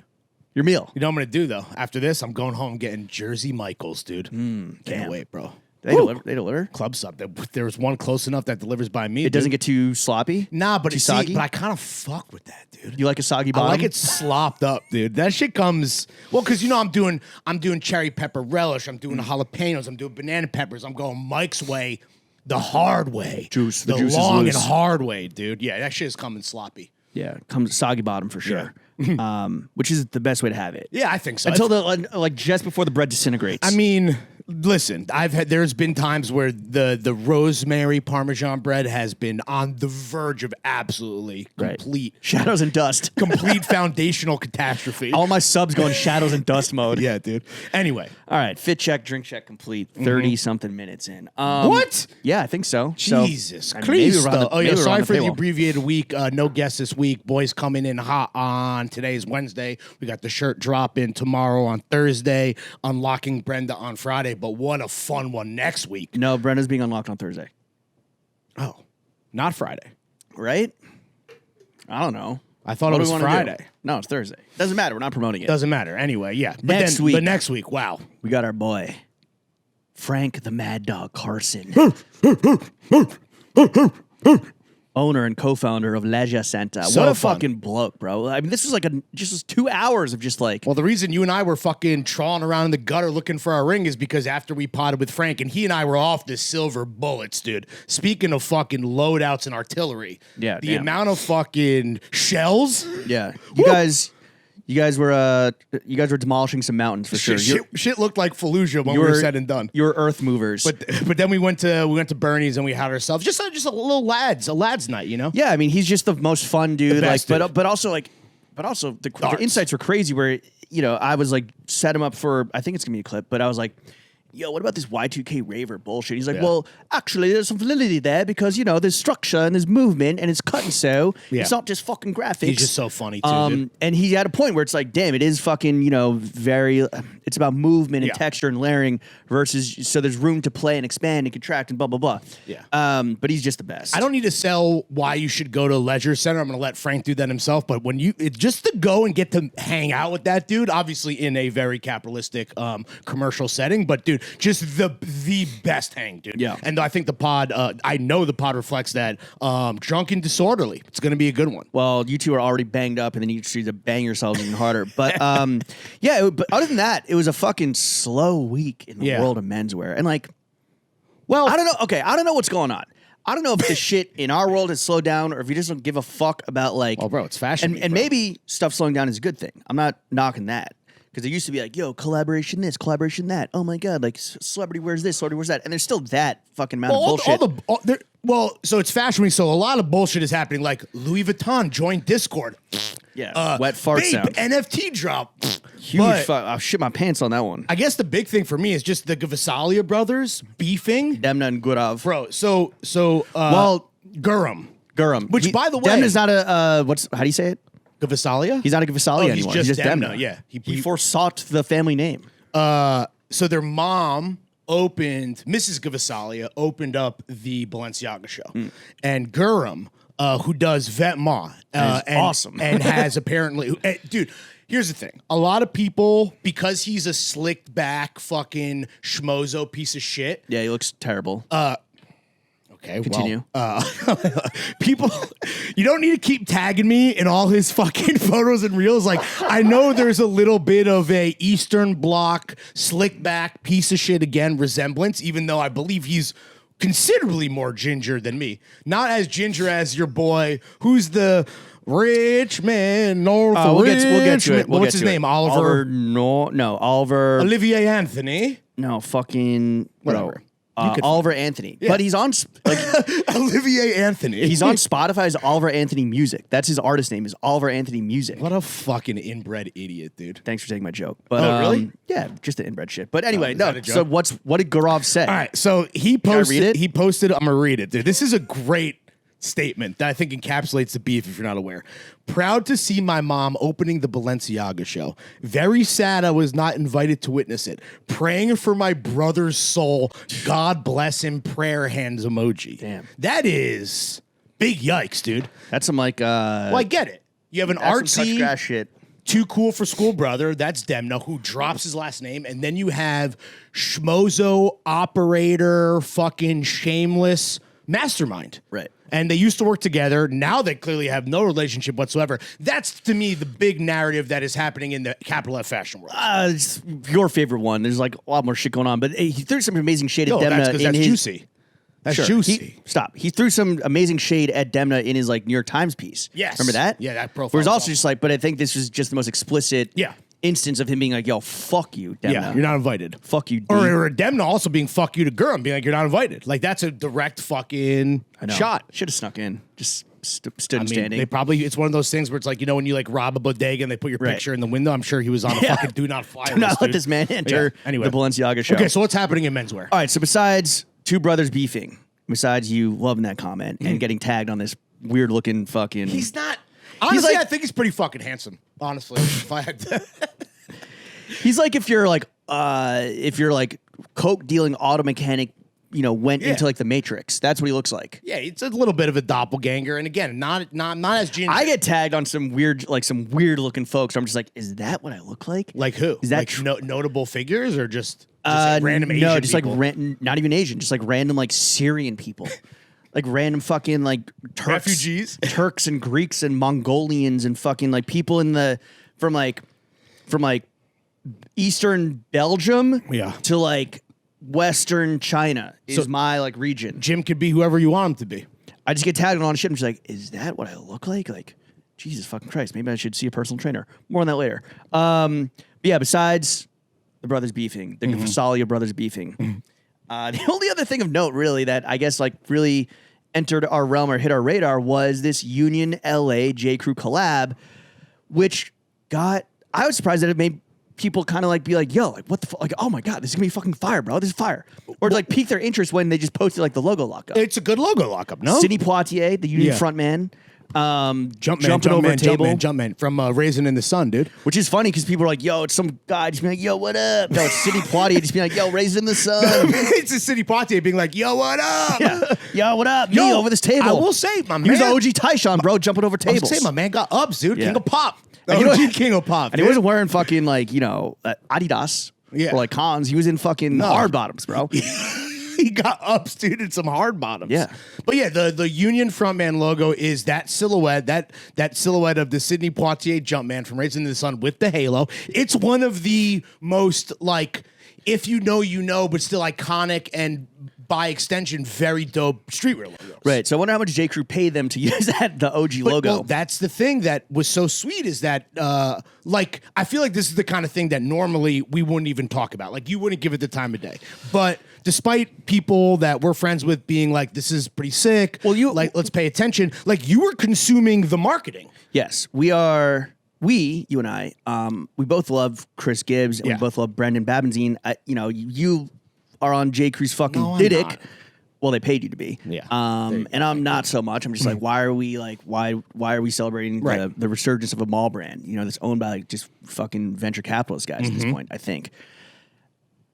Your meal. You know what I'm going to do, though? After this, I'm going home getting Jersey Michaels, dude. Can't damn. wait, bro. They deliver? Club sub. There was one close enough that delivers by me. It doesn't get too sloppy? Nah, but too soggy? but I kind of fuck with that, dude. You like a soggy I bottom? like it slopped up, dude. That shit comes because I'm doing cherry pepper relish. I'm doing jalapenos. I'm doing banana peppers. I'm going Mike's way, the hard way, The juice is long loose. and hard way, dude. Yeah, that shit is coming sloppy. Yeah, comes soggy bottom for sure. Which is the best way to have it. Yeah, I think so. Until like just before the bread disintegrates. I mean, listen, there's been times where the rosemary Parmesan bread has been on the verge of absolutely complete shadows and dust. complete foundational catastrophe. All my subs go in shadows and dust mode. Yeah, dude. Anyway. All right, fit check, drink check complete. 30 something minutes in. What? Yeah, I think so. Jesus Christ. Maybe we're on the- Oh, maybe yeah, we're on sorry the for the paywall. abbreviated week. No guests this week. Boys coming in hot on today's Wednesday. We got the shirt drop in tomorrow on Thursday. Unlocking Brenda on Friday. But what a fun one next week. No, Brenda's being unlocked on Thursday. Oh, not Friday. Right? I don't know. I thought What it do was we wanna Friday. do? No, it's Thursday. Doesn't matter. We're not promoting it. Doesn't matter. Anyway, yeah. But Next week. But next week, wow. We got our boy, Frank the Mad Dog Carson. Owner and co-founder of Leisure Center. So what a fun. fucking bloke, bro. I mean, this was like just 2 hours of just like... Well, the reason you and I were fucking trawling around in the gutter looking for our ring is because after we potted with Frank, and he and I were off the silver bullets, dude. Speaking of fucking loadouts and artillery, Yeah, the damn. amount of fucking shells, Yeah. You guys were demolishing some mountains for sure. shit looked like Fallujah when we were said and done. You were earth movers. But then we went to Bernie's and we had ourselves just a little lads night, you know? yeah, I mean, he's just the most fun dude. best like, dude. but also the insights were crazy. Where I was like, set him up for, I think it's gonna be a clip, but I was like, yo, what about this Y2K raver bullshit? He's like, well, actually, there's some validity there because, there's structure and there's movement and it's cut and sew. It's not just fucking graphics. He's just so funny, too, dude. And he had a point where it's like, damn, it is fucking, it's about movement and texture and layering versus, so there's room to play and expand and contract and blah, blah, blah. Yeah. But he's just the best. I don't need to sell why you should go to Leisure Center. I'm going to let Frank do that himself. But just to go and get to hang out with that dude, obviously in a very capitalistic commercial setting, but dude, just the best hang, dude. Yeah. And I think the pod, I know the pod reflects that. Drunk and Disorderly. It's going to be a good one. Well, you two are already banged up, and then you need to bang yourselves even harder. But but other than that, it was a fucking slow week in the world of menswear. And I don't know. Okay, I don't know what's going on. I don't know if the shit in our world has slowed down, or if you just don't give a fuck about oh, bro, it's fashion. And maybe stuff slowing down is a good thing. I'm not knocking that. Because it used to be like, yo, collaboration this, collaboration that. Oh my God, like celebrity wears this, celebrity wears that. And there's still that fucking amount of bullshit. So it's fashion week, so a lot of bullshit is happening. Like Louis Vuitton joined Discord. Yeah, wet fart sound. NFT drop. Huge fuck. I'll shit my pants on that one. I guess the big thing for me is just the Gvasalia brothers beefing. Demna and Gurav. Bro, Gurram. Which, by the way... Demna's not a, how do you say it? Gvasalia? He's not a Gvasalia anymore. He's just Demna. Yeah. He forsought the family name. So their mom Mrs. Gvasalia opened up the Balenciaga show. And Gurram, who does Vetements. Awesome. And has apparently... dude, here's the thing. A lot of people, because he's a slicked back fucking schmozo piece of shit... Yeah, he looks terrible. Okay, continue. People, you don't need to keep tagging me in all his fucking photos and reels. Like, I know there's a little bit of a Eastern Bloc, slick back piece of shit again resemblance, even though I believe he's considerably more ginger than me. Not as ginger as your boy, who's the rich man, we'll get to it. What's his name? Oliver? Oliver. Olivier Anthony. No, fucking whatever. Bro. Oliver Anthony. Yeah. But he's on Olivier Anthony. He's on Spotify as Oliver Anthony Music. That's his artist name, is Oliver Anthony Music. What a fucking inbred idiot, dude. Thanks for taking my joke. But really? Yeah, just the inbred shit. But anyway, so what did Gurav say? All right, so he posted read it? I'm gonna read it, dude. This is a great statement that I think encapsulates the beef if you're not aware. Proud to see my mom opening the Balenciaga show. Very sad I was not invited to witness it. Praying for my brother's soul. God bless him. Prayer hands emoji. Damn. That is big yikes, dude. That's some like well, I get it. You have an artsy grass shit. Too cool for school brother. That's Demna, who drops his last name. And then you have schmozo operator, fucking shameless mastermind. Right. And they used to work together. Now they clearly have no relationship whatsoever. That's, to me, the big narrative that is happening in the capital F fashion world. It's your favorite one. There's like a lot more shit going on. But he threw some amazing shade at Demna. That's juicy. That's juicy. He threw some amazing shade at Demna in his like New York Times piece. Yes. Remember that? Yeah, that profile. Where it's also just like, but I think this was just the most explicit instance of him being like, yo, fuck you, Demna. Yeah, you're not invited. Fuck you, D. Or Demna also being fuck you to Gurram, being like, you're not invited. Like, that's a direct fucking shot. Should have snuck in. Just stood standing. They probably, it's one of those things where it's like, when you like rob a bodega and they put your picture in the window, I'm sure he was on a fucking do not fly list. Do not let this man enter the Balenciaga show. Okay, so what's happening in menswear? All right, so besides two brothers beefing, besides you loving that comment and getting tagged on this weird looking fucking... He's not... Honestly, I think he's pretty fucking handsome. Honestly, if I had to... He's like if you're like coke dealing auto mechanic, went into like the Matrix. That's what he looks like. Yeah, it's a little bit of a doppelganger, and again, not as ginger. I get tagged on some weird looking folks. I'm just like, is that what I look like? Like who? Is that like notable figures or just random Asian? No, just people? like not even Asian, just like random like Syrian people. Like random fucking like Turks, refugees, Turks and Greeks and Mongolians and fucking like people from Eastern Belgium to like Western China is my like region. Jim could be whoever you want him to be. I just get tagged on shit. I'm just like, is that what I look like? Like, Jesus fucking Christ. Maybe I should see a personal trainer. More on that later. But yeah, besides the brothers beefing, the Gvasalia brothers beefing. The only other thing of note, really, that I guess like really entered our realm or hit our radar was this Union LA J.Crew collab, which I was surprised that it made people kind of like be like, yo, like what the fuck? Like, oh my God, this is gonna be fucking fire, bro. This is fire. Or like pique their interest when they just posted like the logo lockup. It's a good logo lockup, no? Sidney Poitier, the Union frontman. Jumping over a table. Jumpman from Raisin in the Sun, dude. Which is funny because people are like, yo, it's some guy just being like, yo, what up? No, it's Sidney Poitier just being like, yo, Raisin in the Sun. It's a Sidney Poitier being like, yo, what up? Yeah. Yo, what up? Me over this table. I will say, my man. He was the OG Tyshawn, bro, jumping over tables. I was say, my man got ups, dude. Yeah. King of Pop. And King of Pop. And he wasn't wearing fucking like, Adidas or like Cons. He was in fucking hard bottoms, bro. He got ups, dude, in some hard bottoms. Yeah. But yeah, the Union frontman logo is that silhouette, that silhouette of the Sidney Poitier Jumpman from Raisin in the Sun with the halo. It's one of the most, like, if you know, but still iconic and by extension, very dope streetwear logos. Right. So I wonder how much J.Crew paid them to use the OG logo. Well, that's the thing that was so sweet is that, like, I feel like this is the kind of thing that normally we wouldn't even talk about. Like, you wouldn't give it the time of day. But despite people that we're friends with being like, this is pretty sick. Well, let's pay attention. Like, you were consuming the marketing. Yes, you and I, we both love Chris Gibbs and we both love Brendan Babenzine. You are on J.Crew's fucking Diddick. Well, they paid you to be. Yeah. And I'm not so much. I'm just like, why are we celebrating the resurgence of a mall brand, that's owned by like just fucking venture capitalist guys at this point, I think.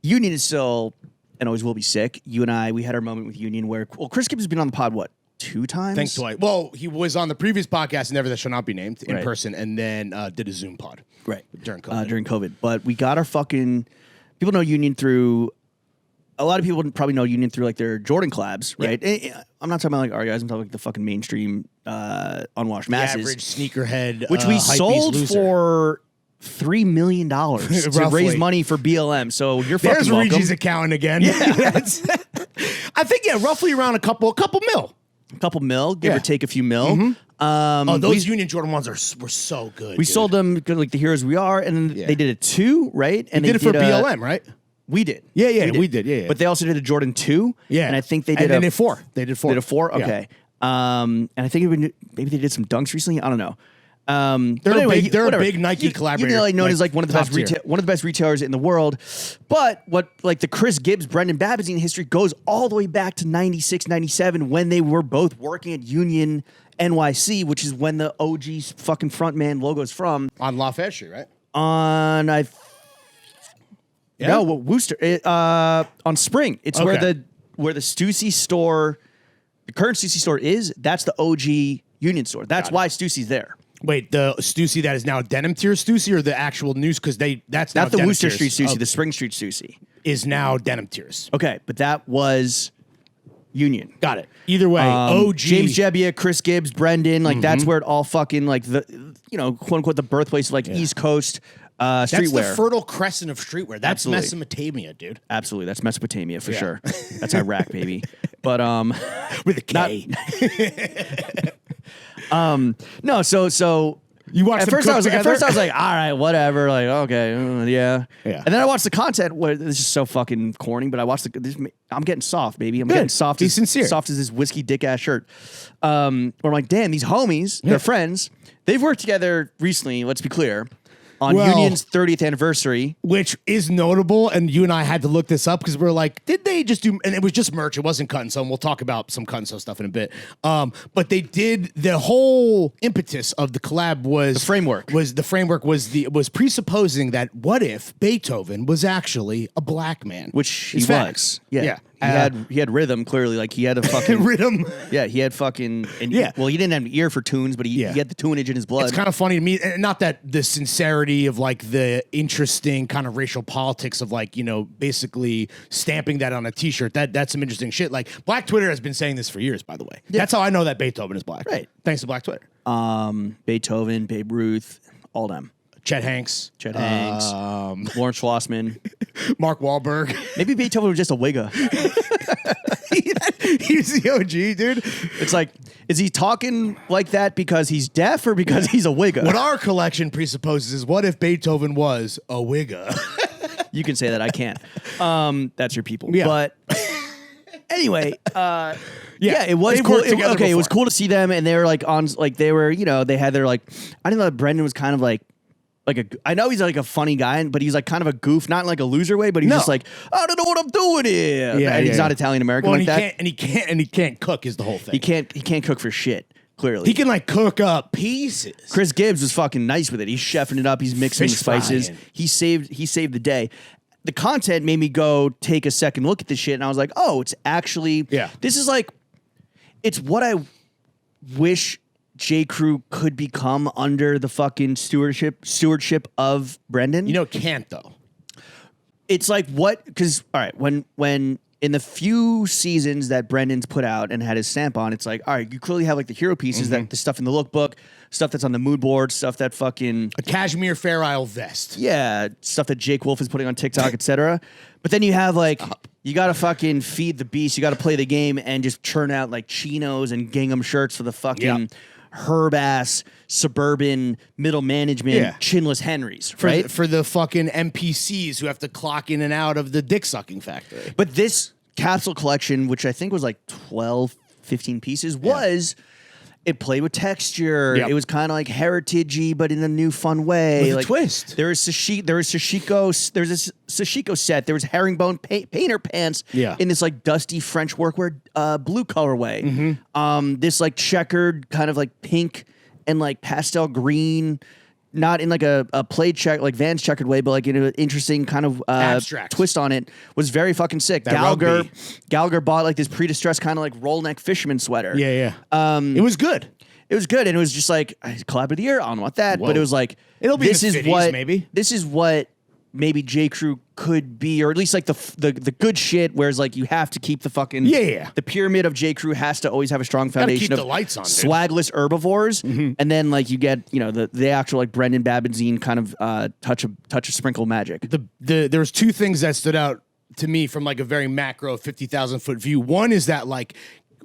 Union is still and always will be sick. You and I, we had our moment with Union where, Chris Gibbs has been on the pod, 2 times? Think twice. Well, he was on the previous podcast, Never That Shall Not Be Named, in person, and then did a Zoom pod. Right. During COVID. But we got our fucking... People know Union through... A lot of people probably know Union through like their Jordan collabs, right? Yeah. I'm not talking about like our guys. I'm talking like the fucking mainstream unwashed masses. Average sneakerhead, which we sold for $3 million to raise money for BLM. So you're fucking There's welcome. Reggie's account again. Yeah. I think roughly around a couple mil. A couple mil, give or take a few mil. Those Union Jordan ones were so good. We sold them like the Heroes We Are, and then they did a 2, right? And they did it for BLM, right? We did. Yeah, we did. Yeah. But they also did a Jordan 2. Yeah. And I think they did and then 4. They did 4. Did a 4? Okay. Yeah. And I think maybe they did some dunks recently. I don't know. They're a big Nike collaborator. Union known as like one of the best retailers in the world. But what like the Chris Gibbs, Brendan Babenzine history goes all the way back to 96, 97 when they were both working at Union NYC, which is when the OG fucking frontman logo is from. On Lafayette Street, right? No, Worcester. On Spring. It's where the Stussy store, the current Stussy store is. That's the OG Union store. That's why Stussy's there. Wait, the Stussy that is now Denim Tier Stussy or the actual news? Because that's not now the Worcester Tiers. Street Stussy. The Spring Street Stussy is now Denim Tiers. Okay, but that was Union. Got it. Either way, OG James Jebbia, Chris Gibbs, Brendan. Like that's where it all fucking like the quote unquote the birthplace of like East Coast streetwear. That's the Fertile Crescent of streetwear. That's Mesopotamia, dude. Absolutely, that's Mesopotamia for sure. That's Iraq, baby. But with a K. No, so you watched at first I was like, all right, whatever, like okay, yeah. And then I watched the content where this is so fucking corny, but I watched I'm getting soft, baby. I'm getting soft. Be sincere. Soft as this whiskey dick ass shirt. Where I'm like, damn, these homies, they're friends. They've worked together recently. Let's be clear. On Union's 30th anniversary. Which is notable, and you and I had to look this up because we're like, did they just do, and it was just merch, it wasn't cut and sew, and we'll talk about some cut and sew stuff in a bit. But they did, the whole impetus of the collab was... The framework was presupposing that what if Beethoven was actually a black man? Which he was. Yeah. He had rhythm, clearly. Like, he had a fucking... rhythm. Yeah, he had fucking... Well, he didn't have an ear for tunes, but he had the tunage in his blood. It's kind of funny to me, and not that the sincerity of, like, the interesting kind of racial politics of, like, basically stamping that on a T-shirt. That's some interesting shit. Like, Black Twitter has been saying this for years, by the way. Yeah. That's how I know that Beethoven is black. Right. Thanks to Black Twitter. Beethoven, Babe Ruth, all them. Chet Hanks. Lawrence Schlossman. Mark Wahlberg. Maybe Beethoven was just a wigger. He's the OG, dude. It's like, is he talking like that because he's deaf or because he's a wigger? What our collection presupposes is, what if Beethoven was a wigger? You can say that. I can't. That's your people. Yeah. But anyway, it was cool. It was cool to see them, and they were like on, like they were, they had their like. I didn't know that Brendan was kind of like I know he's like a funny guy, but he's like kind of a goof, not in like a loser way, but he's just like, I don't know what I'm doing here. Yeah, and he's not Italian American like that. And he can't cook is the whole thing. He can't cook for shit. Clearly, he can like cook up pieces. Chris Gibbs was fucking nice with it. He's chefing it up. He's mixing the spices. Frying. He saved the day. The content made me go take a second look at this shit, and I was like, oh, it's actually This is like, it's what I wish J.Crew could become under the fucking stewardship of Brendan. You know, it can't though. It's like what? Because all right, when in the few seasons that Brendan's put out and had his stamp on, it's like, all right, you clearly have like the hero pieces, that the stuff in the lookbook, stuff that's on the mood board, stuff that fucking a cashmere Fair Isle vest. Yeah, stuff that Jake Wolf is putting on TikTok, etc. But then you have like, you got to fucking feed the beast. You got to play the game and just churn out like chinos and gingham shirts for the fucking herb ass suburban middle management chinless Henrys, right? For the fucking NPCs who have to clock in and out of the dick sucking factory. But this capsule collection, which I think was like 12, 15 pieces, it played with texture. It was kind of like heritagey, but in a new fun way. With like a twist. There was sashiko. There's this sashiko set. There was herringbone painter pants in this like dusty French workwear blue colorway. This like checkered kind of like pink and like pastel green. Not in like a plaid check, like Vans checkered way, but like in an interesting kind of twist on it. Was very fucking sick. Gallagher bought like this pre-distressed kind of like roll neck fisherman sweater. It was good. It was good, and it was just like collab of the year. I don't want that, but it was like it'll be this is what maybe this is what maybe J.Crew could be, or at least like the good shit. Whereas like you have to keep the fucking the pyramid of J.Crew has to always have a strong foundation of the lights on, swagless herbivores, and then like you get the actual like Brendan Babenzine kind of touch of sprinkle magic. There was two things that stood out to me from like a very macro 50,000 foot view. One is that like,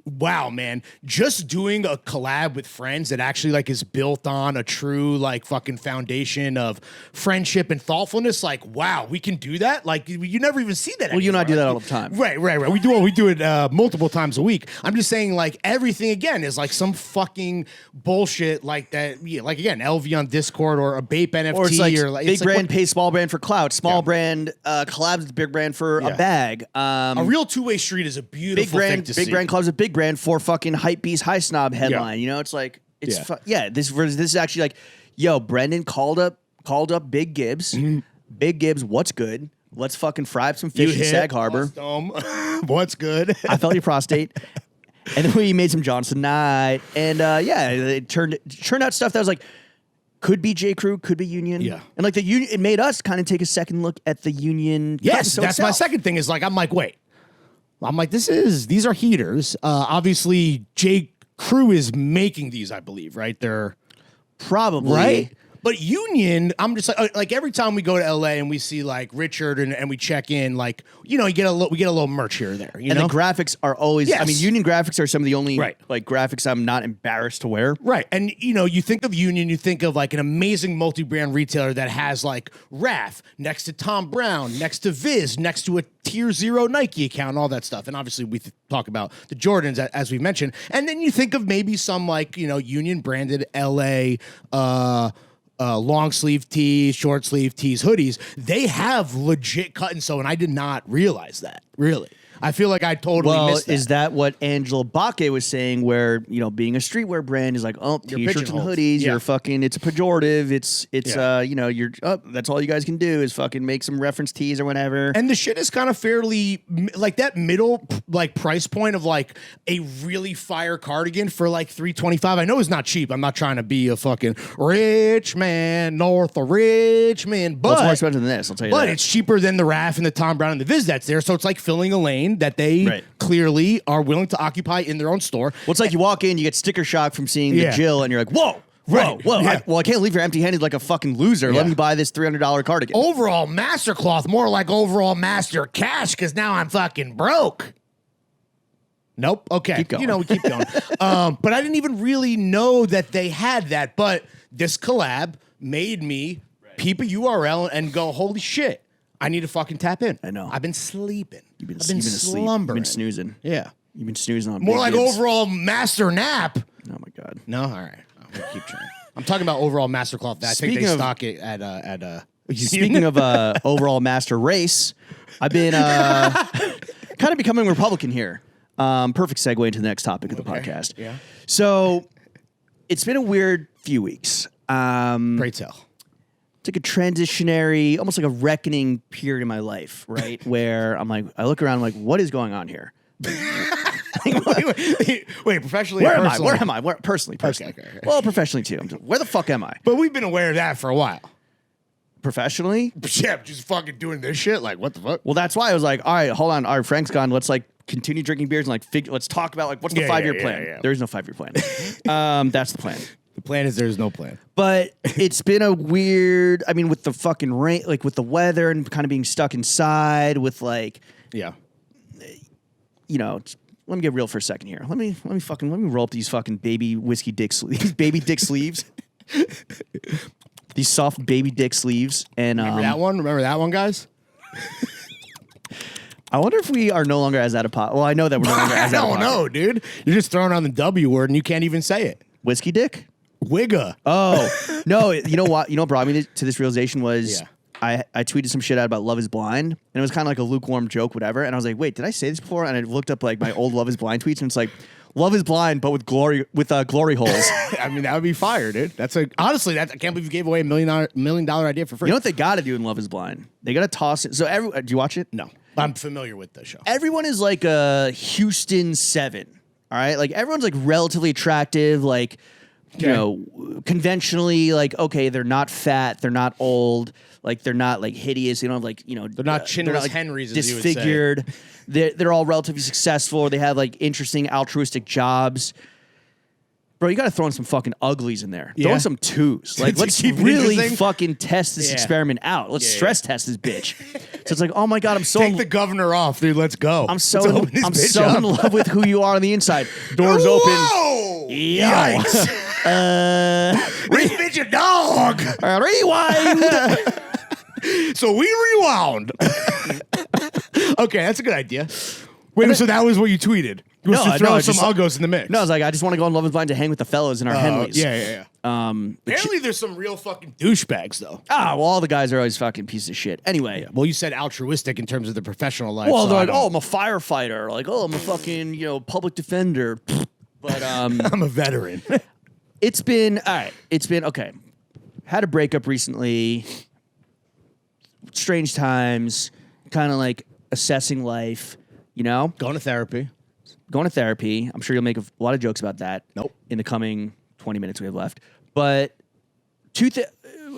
wow, man, just doing a collab with friends that actually like is built on a true like fucking foundation of friendship and thoughtfulness. Like, wow, we can do that. Like, you never even see that. Well, you and I do that all the time. Right. We do it multiple times a week. I'm just saying, like, everything again is like some fucking bullshit like that. Yeah, like again, LV on Discord or a Bape NFT or it's like big it's brand pays small brand for clout, small brand collabs with big brand for a bag. A real two-way street is a beautiful thing to see. Big brand clubs with big brand for fucking hype beast high snob headline. You know, it's like this is actually like, yo, Brendan called up Big Gibbs. Big Gibbs, what's good? Let's fucking fry up some fish in Sag Harbor. What's good? I felt your prostate. And then we made some Johnson Night. And it turned out stuff that was like, could be J.Crew, could be Union. Yeah. And like the Union, it made us kind of take a second look at the Union. Yes, that's my second thing is like, I'm like, wait. I'm like, these are heaters. Obviously, J.Crew is making these, I believe, right? They're probably right. But Union, I'm just like every time we go to LA and we see like Richard and we check in, like, you know, we get a little merch here or there. You know? The graphics are always. Yes. I mean, Union graphics are some of the only like graphics I'm not embarrassed to wear. Right, and you know, you think of Union, you think of like an amazing multi-brand retailer that has like Raf next to Tom Brown, next to Viz, next to a Tier 0 Nike account, and all that stuff. And obviously, we talk about the Jordans as we mentioned, and then you think of maybe some like, you know, Union branded LA. Long sleeve tees, short sleeve tees, hoodies, they have legit cut and sew, and I did not realize that. Really, I feel like I totally missed that. Is that what Angela Bakke was saying? Where, you know, being a streetwear brand is like, oh, t-shirts and hoodies, you're fucking. It's a pejorative. It's you know, you're that's all you guys can do is fucking make some reference tees or whatever. And the shit is kind of fairly like that middle like price point of like a really fire cardigan for like $325. I know it's not cheap. I'm not trying to be a fucking rich man north of Richmond, but it's more expensive than this. I'll tell you. But it's cheaper than the Raf and the Tom Brown and the Viz that's there. So it's like filling a lane that they clearly are willing to occupy in their own store. Well, it's like you walk in, you get sticker shock from seeing the Jill, and you're like, whoa. Whoa. Yeah. I can't leave here empty-handed like a fucking loser. Let me buy this $300 cardigan. Overall master cloth, more like overall master cash, because now I'm fucking broke. Nope. Okay. Keep going. You know, we keep going. But I didn't even really know that they had that. But this collab made me peep a URL and go, holy shit, I need to fucking tap in. I know. I've been sleeping. You've been slumbering. You've been snoozing. Yeah. You've been snoozing on more Big like Gibbs. overall master nap. Oh, my God. No? All right. We'll keep trying. I'm talking about overall master cloth. I think they stock it at. Speaking of overall master race, I've been kind of becoming Republican here. Perfect segue into the next topic of the podcast. Yeah. So it's been a weird few weeks. Pray tell. It's like a transitionary, almost like a reckoning period in my life, right? Where I'm like, I look around, I'm like, what is going on here? Wait, professionally? Where am I? Where am I? Personally. Okay. Well, professionally too. Where the fuck am I? But we've been aware of that for a while. Professionally? Yeah, just fucking doing this shit. Like, what the fuck? Well, that's why I was like, all right, hold on. All right, Frank's gone. Let's like continue drinking beers and like let's talk about like what's the 5-year plan. Yeah. There is no 5-year plan. That's the plan. The plan is there's no plan. But it's been a weird, I mean, with the fucking rain, like with the weather and kind of being stuck inside with like, Yeah. you know, let me get real for a second here. Let me roll up these fucking baby whiskey dick sleeves, baby dick sleeves. These soft baby dick sleeves. And Remember that one? Remember that one, guys? I wonder if we are no longer as out of pot. Well, I know that we're no longer as out of pot. I don't know, dude. You're just throwing on the W word and you can't even say it. Whiskey dick? Wigga. Oh, no. You know what? You know what brought me to this realization was Yeah. I tweeted some shit out about Love is Blind, and it was kind of like a lukewarm joke, whatever. And I was like, wait, did I say this before? And I looked up like my old Love is Blind tweets, and it's like, Love is Blind, but with glory holes. I mean, that would be fire, dude. Honestly, I can't believe you gave away $1 million idea for free. You know what they got to do in Love is Blind? They got to toss it. So do you watch it? No. I'm familiar with the show. Everyone is like a Houston 7, all right? Like everyone's like relatively attractive, like, you know, conventionally, like, okay, they're not fat, they're not old, like they're not like hideous, you know, like, you know, They're not chinless like, Henrys, as disfigured. you would say. They're all relatively successful, or they have like interesting altruistic jobs. Bro, you got to throw in some fucking uglies in there. Yeah. Throw in some 2s. Like, let's keep it really interesting. fucking test this experiment out. Let's stress test this bitch. So it's like, oh my God, I'm so Take the governor off, dude. Let's go. I'm so in love with who you are on the inside. Doors open. Whoa! Yo. Yikes. This bitch a dog. Rewind. So we rewound. Okay, that's a good idea. Wait, so that was what you tweeted? Was to throw some uggos in the mix? No, I was like, I just want to go on Love is Blind to hang with the fellows in our Henleys. Yeah. Apparently, there's some real fucking douchebags, though. Well, all the guys are always fucking pieces of shit. Anyway. Yeah. Well, you said altruistic in terms of the professional life. Well, they're like, oh, I'm a firefighter. Like, oh, I'm a fucking, you know, public defender. But I'm a veteran. It's been, all right. It's been, okay. Had a breakup recently. Strange times. Kind of like assessing life, you know? Going to therapy. I'm sure you'll make a lot of jokes about that. Nope. In the coming 20 minutes we have left. But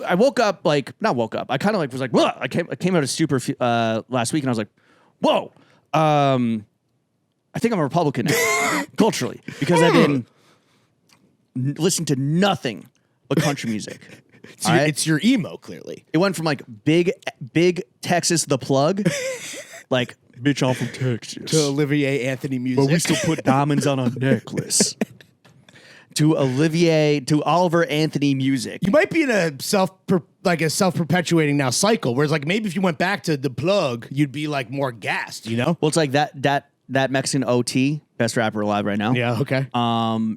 I woke up like, not woke up. I kind of like was like, whoa. I came out of stupor last week and I was like, whoa. I think I'm a Republican now, culturally, because I've been listening to nothing but country music. It's your emo, clearly. It went from like big Texas The Plug, like, bitch, I'm from Texas. To Olivier Anthony music. But we still put diamonds on a necklace. To Oliver Anthony music. You might be in a self-perpetuating now cycle, whereas like maybe if you went back to The Plug, you'd be like more gassed, you know? Well, it's like that Mexican OT, best rapper alive right now. Yeah, okay.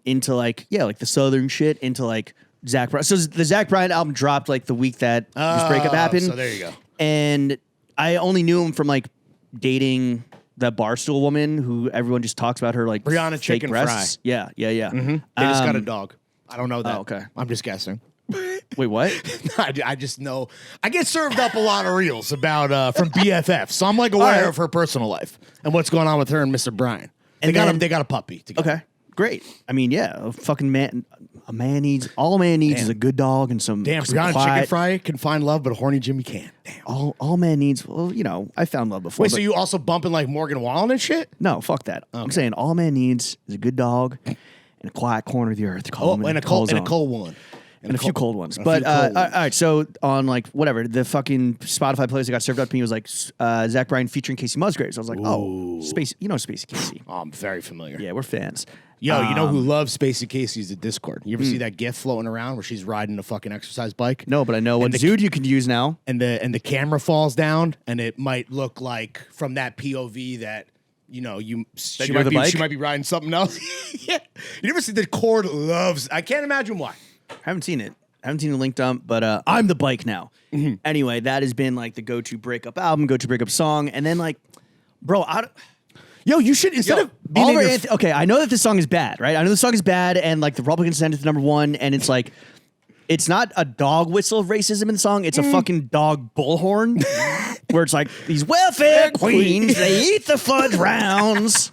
Into like, like the Southern shit, into like Zach Bryan. So the Zach Bryan album dropped like the week that this breakup happened. So there you go. And I only knew him from like dating that Barstool woman who everyone just talks about her like Brianna fake Chicken breasts. Fry. Yeah. Mm-hmm. They just got a dog. I don't know that. Oh, okay. I'm just guessing. Wait, what? I just know. I get served up a lot of reels about from BFF, so I'm like aware of her personal life and what's going on with her and Mr. Bryan. They got a puppy together. Okay, great. I mean, yeah, a man needs is a good dog and some. Damn, some Brianna quiet. Chicken Fry can find love, but horny Jimmy can't. Damn. All man needs. Well, you know, I found love before. Wait, so you also bumping like Morgan Wallen and shit? No, fuck that. Okay. I'm saying all man needs is a good dog and a quiet corner of the earth. And a cold one. And a few cold ones. But, all right, so on, like, whatever, the fucking Spotify playlist that got served up to me was, like, Zach Bryan featuring Casey Musgraves. I was like, Spacey Casey. Oh, I'm very familiar. Yeah, we're fans. Yo, you know who loves Spacey Casey is the Discord. You ever see that GIF floating around where she's riding a fucking exercise bike? No, but I know what Zood you can use now. And the camera falls down, and it might look like from that POV that... You know, she might be riding something else. Yeah. You never see the Cord loves... I can't imagine why. Haven't seen it. Haven't seen the link dump, but I'm the bike now. Anyway, that has been like the go-to breakup album, go-to breakup song, and then like, bro, Yo, you should instead of being Oliver in your okay, I know that this song is bad, right? I know the song is bad, and like the Republicans sent it to number 1, and it's like, it's not a dog whistle of racism in the song. It's a fucking dog bullhorn, where it's like these welfare queens, they eat the fudge rounds.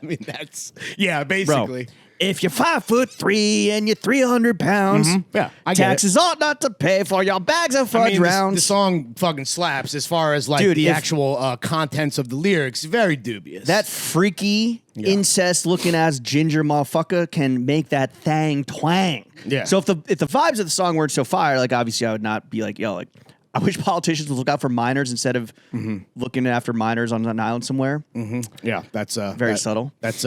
I mean, that's basically. Bro, if you're 5'3" and you're 300 pounds, yeah, I get taxes ought not to pay for your bags of fudge rounds. The song fucking slaps as far as like the actual contents of the lyrics. Very dubious. That freaky incest looking ass ginger motherfucker can make that thang twang. Yeah. So if the vibes of the song weren't so fire, like obviously I would not be like, yo, like I wish politicians would look out for minors instead of looking after minors on an island somewhere. Yeah, that's very subtle. That's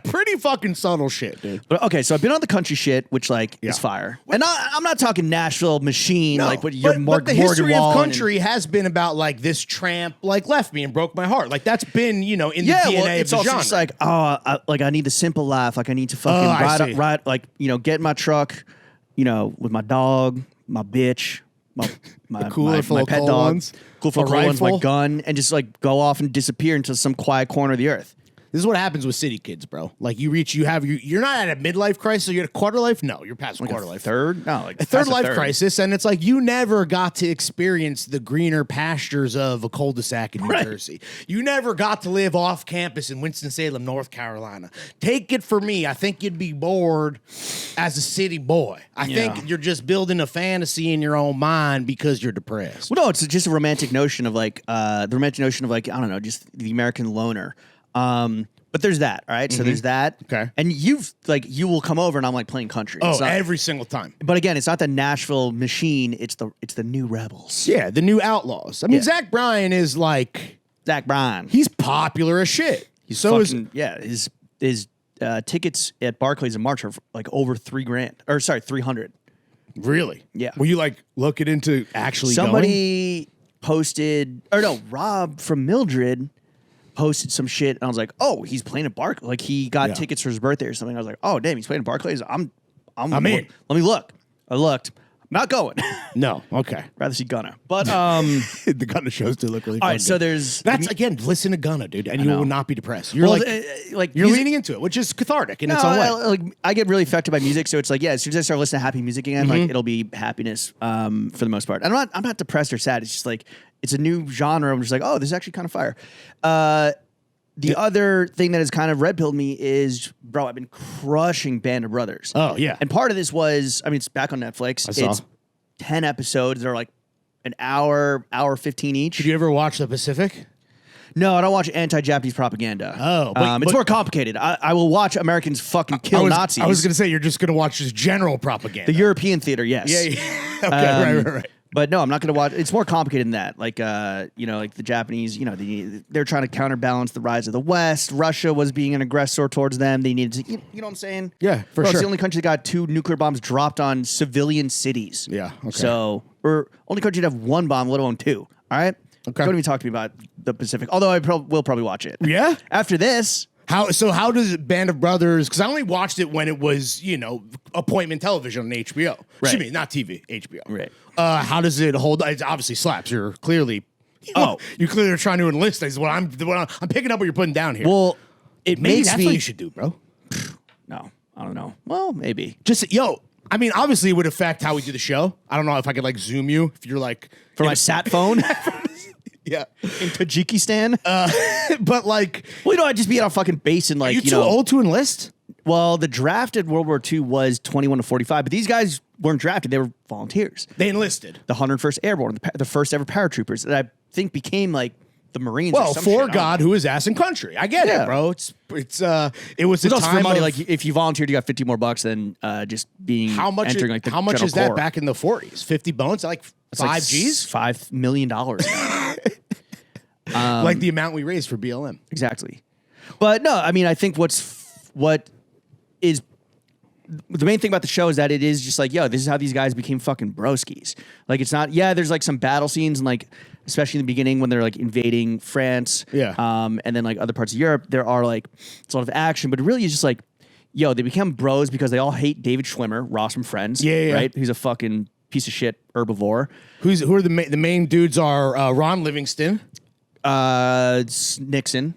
pretty fucking subtle shit, dude. But okay, so I've been on the country shit, which like is fire, and I'm not talking Nashville Machine, like what you're but the history of country has been about like this tramp like left me and broke my heart. Like that's been in the DNA it's of the also genre. just like I need the simple life, like I need to fucking ride, like get in my truck, with my dog, my bitch. My cooler full of pet coal dog, ones, cool full a of coal ones, my rifle. gun, and just like go off and disappear into some quiet corner of the earth. This is what happens with city kids, bro. Like you're not at a midlife crisis, you're at a quarter life. No, you're past quarter life. Third? No, like A third life crisis, and it's like you never got to experience the greener pastures of a cul-de-sac in New Jersey. You never got to live off campus in Winston-Salem, North Carolina. Take it from me, I think you'd be bored as a city boy. I think you're just building a fantasy in your own mind because you're depressed. Well, no, it's just a romantic notion of like I don't know, just the American loner. But there's that, all right? So there's that. Okay. And you will come over and I'm like playing country. Oh, every single time. But again, it's not the Nashville Machine, it's the New Rebels. Yeah, the new Outlaws. I mean, Zach Bryan is like Zach Bryan. he's popular as shit. His tickets at Barclays in March are like over $300. Really? Yeah. Were you like looking into actually Somebody posted, or no, Rob from Mildred posted some shit, and I was like, oh, he's playing at Barclays. Like he got tickets for his birthday or something. I was like, oh, damn, he's playing at Barclays. I'm in. Let me look. I looked. I'm not going. No. Okay. Rather see Gunna. But the Gunna shows do look really fun. all right, so again, listen to Gunna, dude, and you will not be depressed. You're you're music, leaning into it, which is cathartic in its own way. I get really affected by music, so it's like, as soon as I start listening to happy music again, like it'll be happiness for the most part. And I'm not depressed or sad. It's just like it's a new genre. I'm just like, oh, this is actually kind of fire. The other thing that has kind of red pilled me is, bro, I've been crushing Band of Brothers. Oh, yeah. And part of this was, it's back on Netflix. It's 10 episodes. They're like an hour 15 each. Did you ever watch The Pacific? No, I don't watch anti-Japanese propaganda. Oh, it's more complicated. I will watch Americans fucking kill Nazis. I was going to say, you're just going to watch just general propaganda. The European theater, yes. Yeah. Okay, right. But no, I'm not going to watch. It's more complicated than that. Like, like the Japanese, they're trying to counterbalance the rise of the West. Russia was being an aggressor towards them. They needed to, you know what I'm saying? Yeah, for Bro, sure. It's the only country that got 2 nuclear bombs dropped on civilian cities. Yeah, okay. So we're only country to have 1 bomb, let alone 2. All right? Okay. Don't even talk to me about the Pacific. Although I will probably watch it. Yeah? After this. How does Band of Brothers, because I only watched it when it was, appointment television on HBO. Right. Excuse me, not TV, HBO. Right. How does it hold? It obviously slaps. You're clearly, you're clearly trying to enlist. Is what I'm picking up what you're putting down here. Well, maybe makes that's me. what you should do, bro. No, I don't know. Well, maybe. Just, obviously it would affect how we do the show. I don't know if I could zoom you if you're For my sat phone? Yeah. In Tajikistan? But I'd just be on a fucking base and are you too old to enlist? Well, the draft in World War II was 21 to 45, but these guys weren't drafted. They were volunteers. They enlisted. The 101st Airborne, the first ever paratroopers that I think became the Marines. Well, or some for shit. God who is ass in country. I get it, bro. It was a also time for money. of, If you volunteered, you got $50 more than just being how much entering the how much General is that Corps. back in the 40s? 50 bones? Like It's 5 G's? $5 million. Like the amount we raised for BLM. Exactly. But no, I think what is the main thing about the show is that it is just this is how these guys became fucking broskies. It's not, there's some battle scenes and especially in the beginning when they're invading France. Yeah. And then other parts of Europe, there are it's a lot of action, but it really is just yo, they become bros because they all hate David Schwimmer, Ross from Friends. Yeah. Right? Who's a fucking piece of shit herbivore. Who are the main dudes are Ron Livingston. It's Nixon.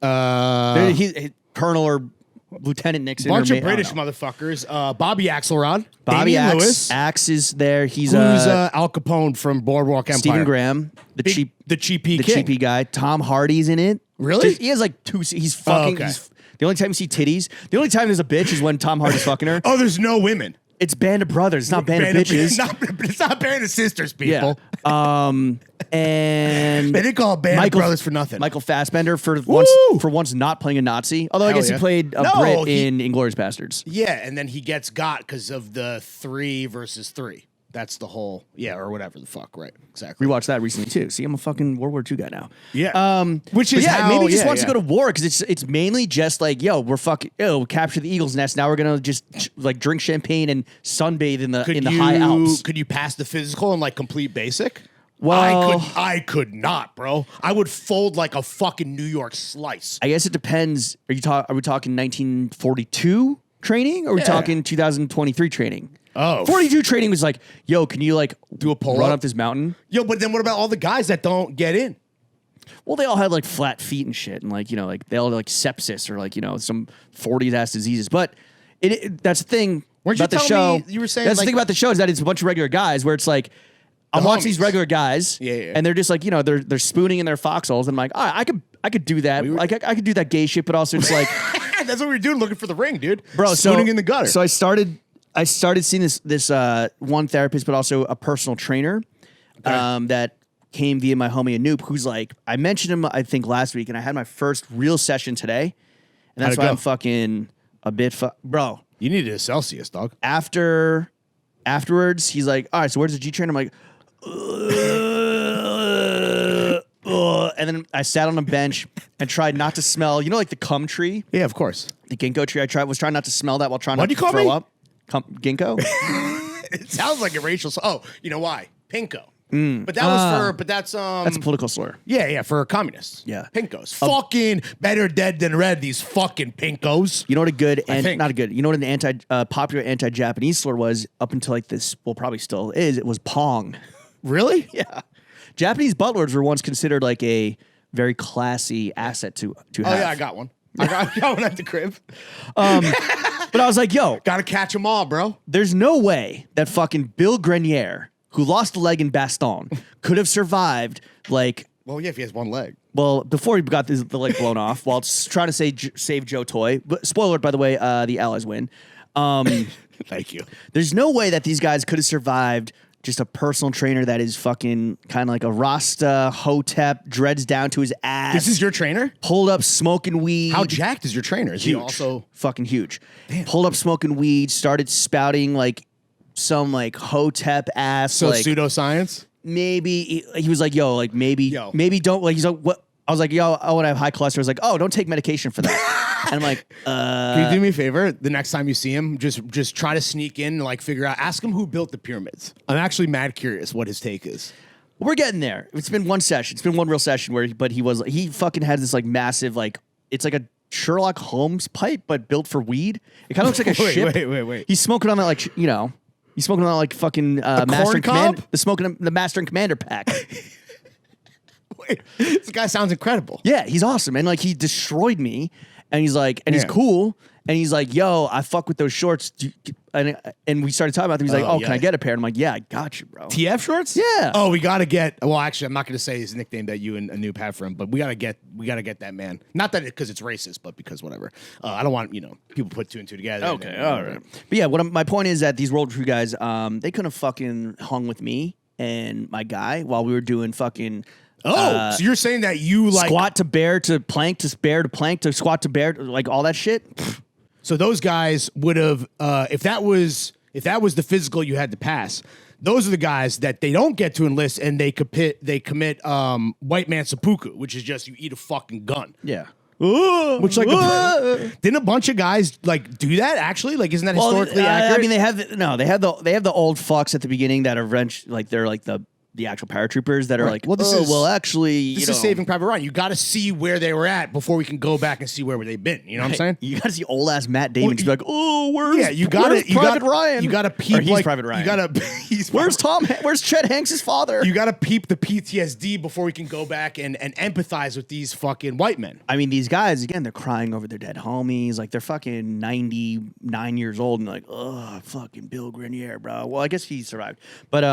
Colonel or Lieutenant Nixon. Bunch of British motherfuckers. Bobby Axelrod. Bobby Damian Lewis. Axe is there. Who's Al Capone from Boardwalk Empire. Stephen Graham. The cheapy guy. Tom Hardy's in it. Really? He has like two. He's fucking. okay. The only time you see titties. The only time there's a bitch is when Tom Hardy's fucking her. Oh, there's no women. It's Band of Brothers. It's not Band of Bitches. It's not Band of Sisters, people. Yeah. And they didn't call it Band of Brothers for nothing. Michael Fassbender for once not playing a Nazi. Although I guess he played a Brit in Inglourious Bastards. Yeah, and then he gets got because of the 3 versus 3. That's the whole, or whatever the fuck, right? Exactly. Rewatched that recently too. See, I'm a fucking World War II guy now. Yeah. Which is maybe he just wants to go to war because it's mainly just like, yo, we're capture the Eagle's Nest. Now we're gonna just like drink champagne and sunbathe in the high Alps. Could you pass the physical and like complete basic? Well, I could not, bro. I would fold like a fucking New York slice. I guess it depends. Are we talking 1942 training or are we talking 2023 training? Oh, 42 training was like, yo, can you like do a pull run up this mountain? Yo, but then what about all the guys that don't get in? Well, they all had like flat feet and shit, and like like they all had like sepsis or like some 40s ass diseases. But that's the thing about the show. You were saying that's the thing about the show is that it's a bunch of regular guys where it's like I watch these regular guys, and they're just like they're spooning in their foxholes, and I'm like, I could do that. I could do that gay shit, but also it's like that's what we were doing, looking for the ring, dude. Bro, spooning in the gutter. So I started seeing this one therapist, but also a personal trainer that came via my homie Anoop, who's like, I mentioned him, I think, last week, and I had my first real session today. And that's why I'm fucking a bit, bro. You needed a Celsius, dog. Afterwards, he's like, all right, so where's the G train? I'm like, and then I sat on a bench and tried not to smell, like the cum tree? Yeah, of course. The ginkgo tree. I was trying not to smell that while trying not to throw up. Ginkgo? It sounds like a racial. Oh, you know why? Pinko. But that was that's a political slur. Yeah, for communists. Yeah. Pinkos. Fucking better dead than red, these fucking pinkos. You know what you know what an popular anti-Japanese slur was up until like this, well, probably still is, it was pong. Really? Yeah. Japanese butlers were once considered like a very classy asset to have. Oh yeah, I got one. I got one at the crib. But I was like, yo. Gotta catch them all, bro. There's no way that fucking Bill Grenier, who lost a leg in Bastogne, could have survived like... Well, yeah, if he has one leg. Well, before he got the leg blown off while trying to save Joe Toy. But spoiler alert, by the way, the Allies win. Thank you. There's no way that these guys could have survived just a personal trainer that is fucking kind of like a Rasta, Hotep, dreads down to his ass. This is your trainer? Pulled up smoking weed. How jacked is your trainer? Is huge. He also... Fucking huge. Damn. Pulled up smoking weed, started spouting like some like Hotep ass. So like, pseudoscience? Maybe he was like, yo, like maybe don't like, he's like, what? I was like, yo, I want to have high cholesterol. I was like, oh, don't take medication for that. And I'm like, Can you do me a favor? The next time you see him, just try to sneak in and like figure out, ask him who built the pyramids. I'm actually mad curious what his take is. We're getting there. It's been one session. It's been one real session but he fucking had this like massive, like, it's like a Sherlock Holmes pipe, but built for weed. It kind of looks like a ship. Wait. He's smoking on that, like, he's smoking on that, like, fucking Master and Commander. The Master and Commander pack. Wait, this guy sounds incredible. Yeah, he's awesome. And, like, he destroyed me. And he's like, and he's cool. And he's like, yo, I fuck with those shorts. And we started talking about them. He's like, oh, can I get a pair? And I'm like, yeah, I got you, bro. TF shorts? Yeah. Oh, we got to get, well, actually, I'm not going to say his nickname that you and Anoop have for him, but we got to get that man. Not that because it's racist, but because whatever. I don't want, people put 2 and 2 together. Okay, all right. But yeah, my point is that these World War II guys, they couldn't have fucking hung with me and my guy while we were doing fucking... so you're saying that you like... Squat to bear to plank to bear to plank to squat to bear, like all that shit? So those guys would have, if that was the physical you had to pass, those are the guys that they don't get to enlist and they commit white man seppuku, which is just you eat a fucking gun. Yeah. Which didn't a bunch of guys like do that actually? Like, isn't that historically accurate? I mean, they have the old fucks at the beginning that are they're like the the actual paratroopers that are Right. like, Well, this oh, is- well, actually, This is Saving Private Ryan. You got to see where they were at before we can go back and see where they've been. You know what I'm saying? You got to see old ass Matt Damon to be like, oh, where's where's Private Ryan? You got to peep. Or he's like, Private Ryan. You got to. Where's Chet Hanks' father? You got to peep the PTSD before we can go back and empathize with these fucking white men. I mean, these guys, again, they're crying over their dead homies. Like, they're fucking 99 years old and like, oh, fucking Bill Grenier, bro. Well, I guess he survived. But,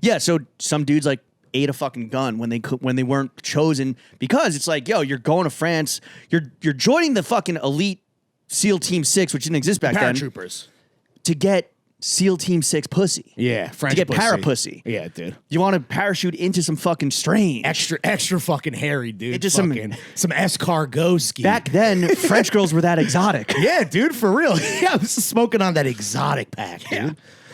yeah, so some dudes, like, ate a fucking gun when they weren't chosen because it's like, yo, you're going to France. You're joining the fucking elite SEAL Team 6, which didn't exist back then, Paratroopers. to get SEAL Team 6 pussy. Yeah, French to get pussy. para-pussy. Yeah, dude. You want to parachute into some fucking strange. Extra fucking hairy, dude. Into some escargot ski. Back then, French girls were that exotic. Yeah, dude, for real. Yeah, I was smoking on that exotic pack, dude. Yeah.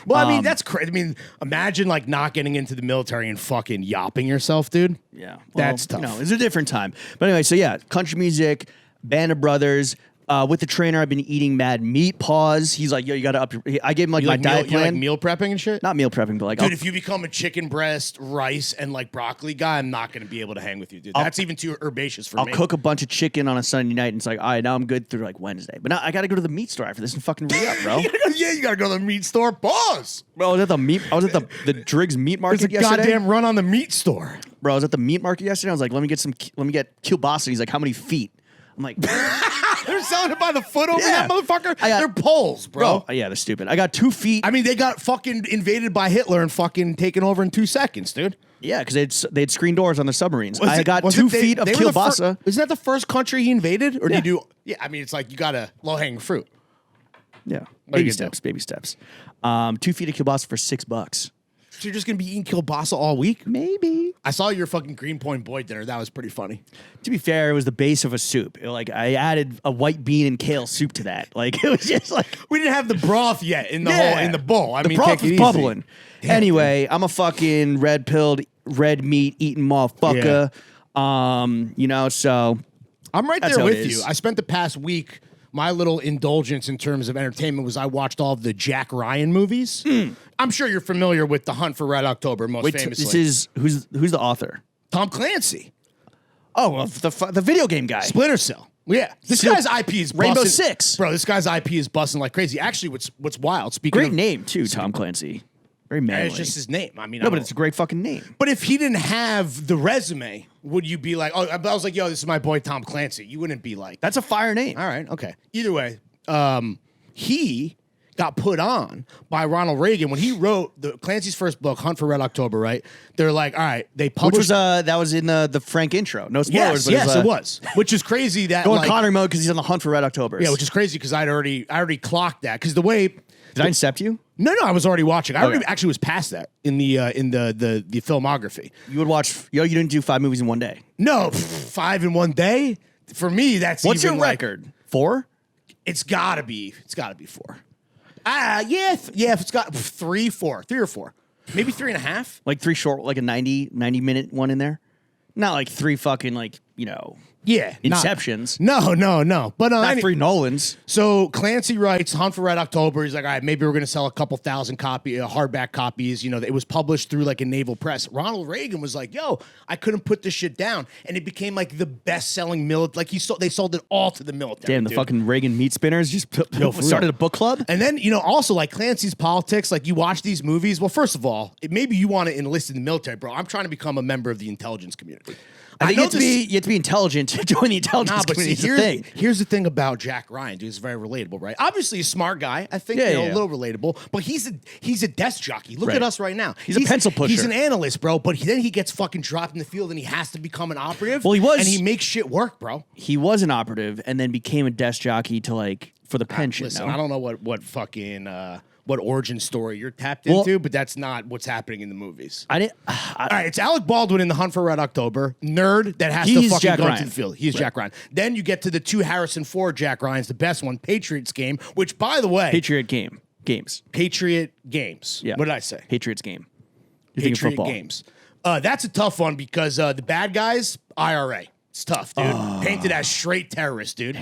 Well, I mean, that's crazy. I mean, imagine like not getting into the military and fucking yopping yourself, dude. Yeah. That's tough. You know, it's a different time. But anyway, so yeah, country music, Band of Brothers. With the trainer, I've been eating mad meat paws. He's like, yo, you got to up your... I gave him like You my like diet meal, you plan. like meal prepping and shit? Not meal prepping, but like... Dude, if you become a chicken breast, rice, and like broccoli guy, I'm not going to be able to hang with you, dude. That's even too herbaceous for I'll me. cook a bunch of chicken on a Sunday night, and it's like, all right, now I'm good through like Wednesday. But now I got to go to the meat store after this and fucking re-up, bro. Yeah, you got to go to the meat store. Pause. Bro, I was at the Driggs meat market There's a yesterday. goddamn run on the meat store. Bro, I was at the meat market yesterday. I was like, let me get kielbasa. He's like, how many feet? I'm like, They're selling it by the foot over Yeah. that motherfucker. I got- They're poles, bro. yeah, they're stupid. I got 2 feet. I mean, they got fucking invaded by Hitler and fucking taken over in 2 seconds, dude. Yeah, because they had screen doors on the submarines. Was I it- got was 2 it they- feet of they were the kielbasa. Isn't that the first country he invaded? Or did Yeah. you do... Yeah, I mean, it's like you got a low-hanging fruit. Yeah, What are you baby gonna steps, baby steps. 2 feet of kielbasa for $6. So you're just going to be eating kielbasa all week? Maybe. I saw your fucking Greenpoint Boy dinner. That was pretty funny. To be fair, it was the base of a soup. Like I added a white bean and kale soup to that. Like it was just like We didn't have the broth yet in the whole in the bowl. I the mean, broth take it was easy. bubbling. Damn, Anyway, I'm a fucking red-pilled, red meat eating motherfucker. You know, so I'm right That's there how it with is. you. I spent the past week. My little indulgence in terms of entertainment was I watched all of the Jack Ryan movies. I'm sure you're familiar with The Hunt for Red October, most wait, famously. this is who's the author? Tom Clancy, Oh, well, the video game guy. Splinter Cell. Yeah, this Sil- guy's IP is Rainbow busting- Six. bro. This guy's IP is busting like crazy. Actually, what's wild? Speaking Great of, name too, Tom Clancy. Very manly. it's just his name. I mean, no, but it's a great fucking name. But if he didn't have the resume, would you be like, oh, I was like, yo, this is my boy Tom Clancy. You wouldn't be like, That's a fire name. all right, okay. Either way, he got put on by Ronald Reagan when he wrote Clancy's first book, Hunt for Red October, right? They're like, all right, they Which published... was that was in the Frank intro. No spoilers. yes, but it was. Which is crazy that Going like, Connor mode because he's on the hunt for Red October. yeah, which is crazy because I already clocked that because the way... Did I incept you? No, I was already watching. I already Okay. actually was past that in the filmography. You would watch. You didn't do 5 movies in one day. No, 5 in one day. For me, that's What's even your like- record? 4? It's gotta be 4. Yeah, if it's got 3 or 4, maybe 3.5. Like 3 short, like a 90 minute one in there. Not like 3 fucking like Yeah, Inceptions. No. But Not 3 Nolans. So Clancy writes Hunt for Red October. He's like, all right, maybe we're going to sell a couple thousand hardback copies. It was published through like a naval press. Ronald Reagan was like, yo, I couldn't put this shit down. And it became like the best selling military. Like they sold it all to the military. Damn, the dude. fucking Reagan meat spinners just for started real. a book club. And then, also like Clancy's politics, like you watch these movies. Well, first of all, maybe you want to enlist in the military, bro. I'm trying to become a member of the intelligence community. I think know you have to be intelligent to join the intelligence Nah, but see, community. It's a thing. here's the thing about Jack Ryan, dude. He's very relatable, right? Obviously, a smart guy. I think Yeah, a yeah. little relatable, but he's a desk jockey. Look Right. at us right now. He's a pencil pusher. He's an analyst, bro. But then he gets fucking dropped in the field, and he has to become an operative. Well, he was- and he makes shit work, bro. He was an operative and then became a desk jockey to for the pension. Listen, no? I don't know what fucking what origin story you're tapped Well- into, but that's not what's happening in the movies. I didn't. All right, it's Alec Baldwin in The Hunt for Red October. Nerd that has to He's fucking Jack go Ryan. to the field. He's Jack Ryan. Then you get to the 2 Harrison Ford Jack Ryans, the best one, Patriots game, which, by the way, Patriot games. Patriot games. Yeah. What did I say? Patriots game. You think of Patriot football. games. That's a tough one because the bad guys, IRA. It's tough, dude. Painted as straight terrorists, dude.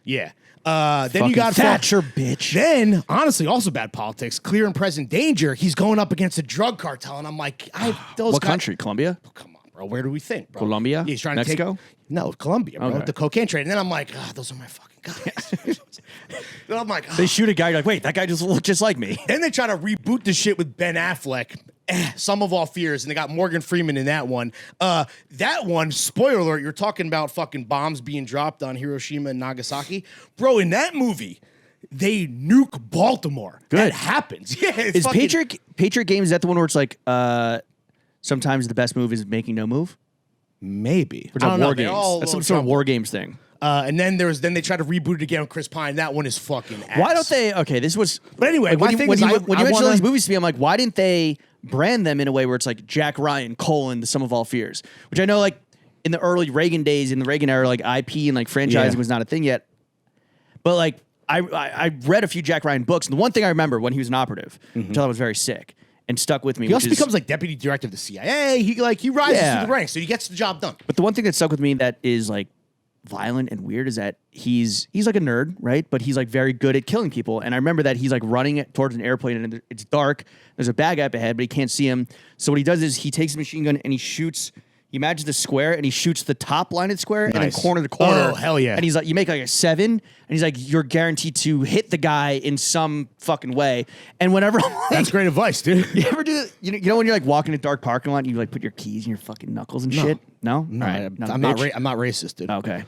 Yeah. Then Fucking you got Thatcher, bitch. Then, honestly, also bad politics. Clear and present danger. He's going up against a drug cartel, and I'm like, What country? Colombia? Come on, bro. Where do we think, bro? Colombia? Yeah, he's trying Mexico? to take. No, Colombia, bro. Okay. The cocaine trade. And then I'm like, those are my fucking guys. Then I'm like, They shoot a guy. You're like, wait, that guy just looked just like me. Then they try to reboot the shit with Ben Affleck. Some of All Fears, and they got Morgan Freeman in that one. That one, spoiler alert, you're talking about fucking bombs being dropped on Hiroshima and Nagasaki. Bro, in that movie, they nuke Baltimore. Good. That happens. Yeah, it's Is Patriot Games, is that the one where it's like, sometimes the best move is making no move? Maybe. Or is that War Games? That's some sort of War Games thing. And then they tried to reboot it again with Chris Pine. That one is fucking ass. Why don't they? Okay, this was. But anyway, like, when my you thing is mentioned all these movies to me, I'm like, why didn't they brand them in a way where it's like Jack Ryan : The Sum of All Fears, which I know like in the early Reagan days, in the Reagan era, like IP and like franchising was not a thing yet. But like I read a few Jack Ryan books, and the one thing I remember when he was an operative, which I thought was very sick and stuck with me. He also becomes like deputy director of the CIA. He rises through the ranks, so he gets the job done. But the one thing that stuck with me that is like violent and weird is that he's like a nerd, right? But he's like very good at killing people. And I remember that he's like running it towards an airplane and it's dark. There's a bad guy up ahead, but he can't see him. So what he does is he takes a machine gun and he shoots. He imagines the square and he shoots the top line of the square and then corner to corner. Oh, hell yeah. And he's like, you make like a 7 and he's like, you're guaranteed to hit the guy in some fucking way. And whenever I'm like, That's great advice, dude. you ever do that? You know when you're like walking a dark parking lot and you like put your keys in your fucking knuckles and shit? No? No, All right. I'm not racist, dude. Okay.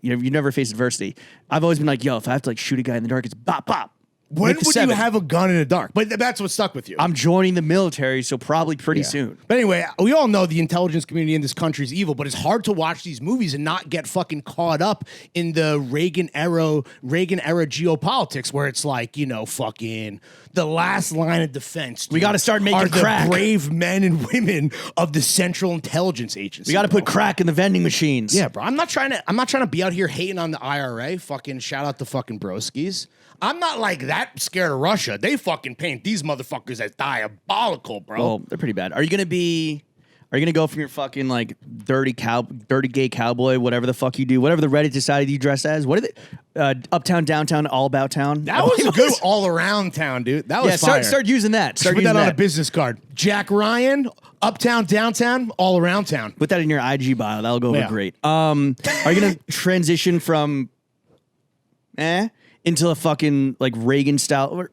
You never face adversity. I've always been like, yo, if I have to like shoot a guy in the dark, it's bop bop. When Make the would 7. you have a gun in the dark? But that's what stuck with you. I'm joining the military, so probably pretty soon. But anyway, we all know the intelligence community in this country is evil, but it's hard to watch these movies and not get fucking caught up in the Reagan era geopolitics where it's like, fucking the last line of defense. We got to start making crack. The brave men and women of the Central Intelligence Agency. We got to put crack in the vending machines. Yeah, bro. I'm not trying to be out here hating on the IRA. Fucking shout out to fucking broskies. I'm not like that scared of Russia. They fucking paint these motherfuckers as diabolical, bro. Well, they're pretty bad. Are you gonna go from your fucking like dirty gay cowboy, whatever the fuck you do, whatever the Reddit decided you dress as? What is it? Uptown, downtown, all about town. That was a good all around town, dude. That was fire. Start using that. Put that on a business card. Jack Ryan, uptown, downtown, all around town. Put that in your IG bio. That'll go over great. Are you gonna transition from into a fucking like Reagan style?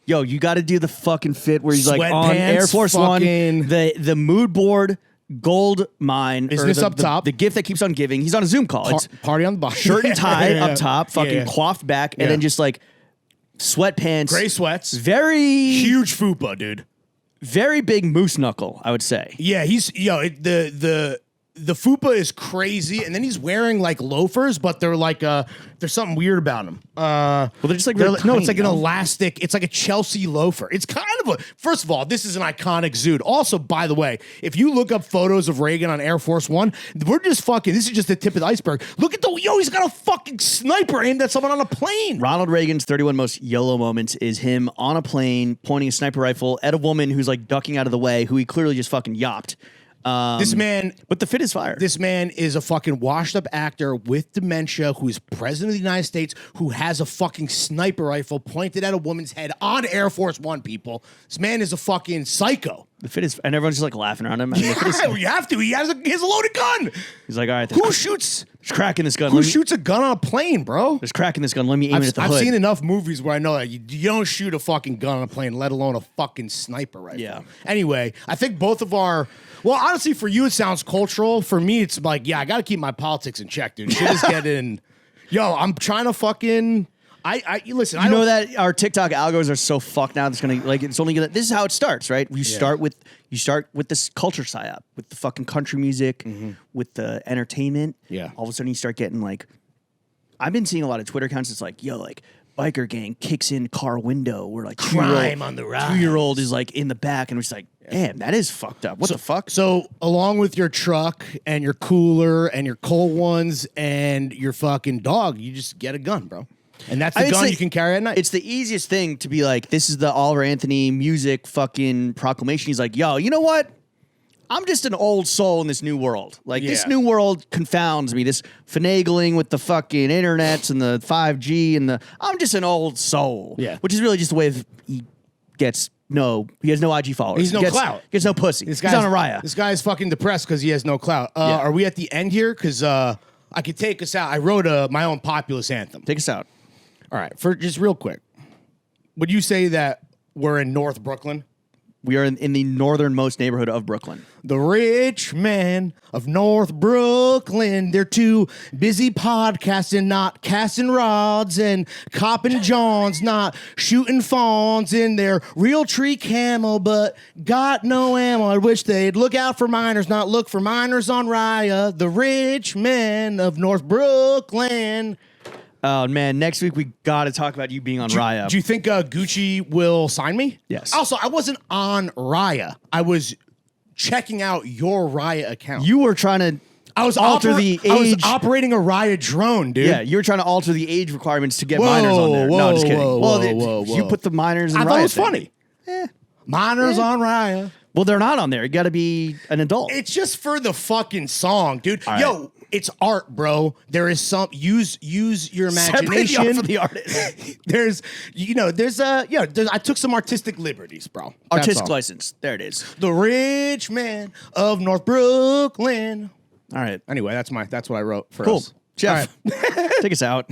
Yo, you got to do the fucking fit where he's like on Air Force One, the mood board gold mine, business up top, the gift that keeps on giving. He's on a Zoom call. It's party on the bottom, shirt and tie up top, fucking coiffed back, and then just like sweatpants, gray sweats, very huge fupa, dude. Very big moose knuckle, I would say. Yeah, the fupa is crazy, and then he's wearing like loafers, but they're like there's something weird about them. Well, they're just like it's like an elastic. It's like a Chelsea loafer. It's kind of first of all, this is an iconic Zoot. Also, by the way, if you look up photos of Reagan on Air Force One, we're just fucking. This is just the tip of the iceberg. Look at he's got a fucking sniper aimed at someone on a plane. Ronald Reagan's 31 most YOLO moments is him on a plane pointing a sniper rifle at a woman who's like ducking out of the way, who he clearly just fucking yopped. This man, but the fit is fire. This man is a fucking washed-up actor with dementia who is president of the United States who has a fucking sniper rifle pointed at a woman's head on Air Force One, people. This man is a fucking psycho. The fit is, and everyone's just like laughing around him. I mean, you have to. He has a loaded gun. He's like, all right. Who shoots? There's crack in this gun. Who shoots a gun on a plane, bro? There's crack in this gun. Let me aim it at the hood. I've seen enough movies where I know that you don't shoot a fucking gun on a plane, let alone a fucking sniper rifle. Yeah. Anyway, I think both of our... Well, honestly, for you, it sounds cultural. For me, it's like, yeah, I got to keep my politics in check, dude. Shit is getting... Yo, I'm trying to fucking... Listen. You know that our TikTok algos are so fucked now. It's gonna like it's only gonna. This is how it starts, right? You start with this culture psyop, with the fucking country music, with the entertainment. Yeah. All of a sudden, you start getting like. I've been seeing a lot of Twitter accounts. It's like, yo, like biker gang kicks in car window. Where like crime on the rise. 2-year-old is like in the back, and it's like, damn, that is fucked up. What the fuck? So along with your truck and your cooler and your cold ones and your fucking dog, you just get a gun, bro. And that's the gun you can carry at night. It's the easiest thing to be like, this is the Oliver Anthony music fucking proclamation. He's like, yo, you know what? I'm just an old soul in this new world. Like, this Yeah. new world confounds me. This finagling with the fucking internets and the 5G and I'm just an old soul. Yeah. Which is really just the way he has no IG followers. He's no clout. Gets no pussy. He's on a Raya. This guy's fucking depressed because he has no clout. Are we at the end here? Because I could take us out. I wrote my own populist anthem. Take us out. All right, for just real quick. Would you say that we're in North Brooklyn? We are in the northernmost neighborhood of Brooklyn. The rich men of North Brooklyn, they're too busy podcasting, not casting rods, and copping Johns, not shooting fawns in their real tree camel, but got no ammo. I wish they'd look out for minors, not look for minors on Raya. The rich men of North Brooklyn. Oh, man. Next week, we got to talk about you being on Raya. Do you think Gucci will sign me? Yes. Also, I wasn't on Raya. I was checking out your Raya account. You were trying to alter the age. I was operating a Raya drone, dude. Yeah, you were trying to alter the age requirements to get minors on there. No, just kidding. Whoa. You put the minors in I Raya thought it was thing. funny. Minors on Raya. Well, they're not on there. You got to be an adult. It's just for the fucking song, dude. All Yo, right. it's art, bro. There is some use your imagination. Separate the art from the artist. I took some artistic liberties, bro. That's Artistic all. license. There it is. The rich man of North Brooklyn. All right. Anyway, that's what I wrote for Cool. us. Jeff, take us out.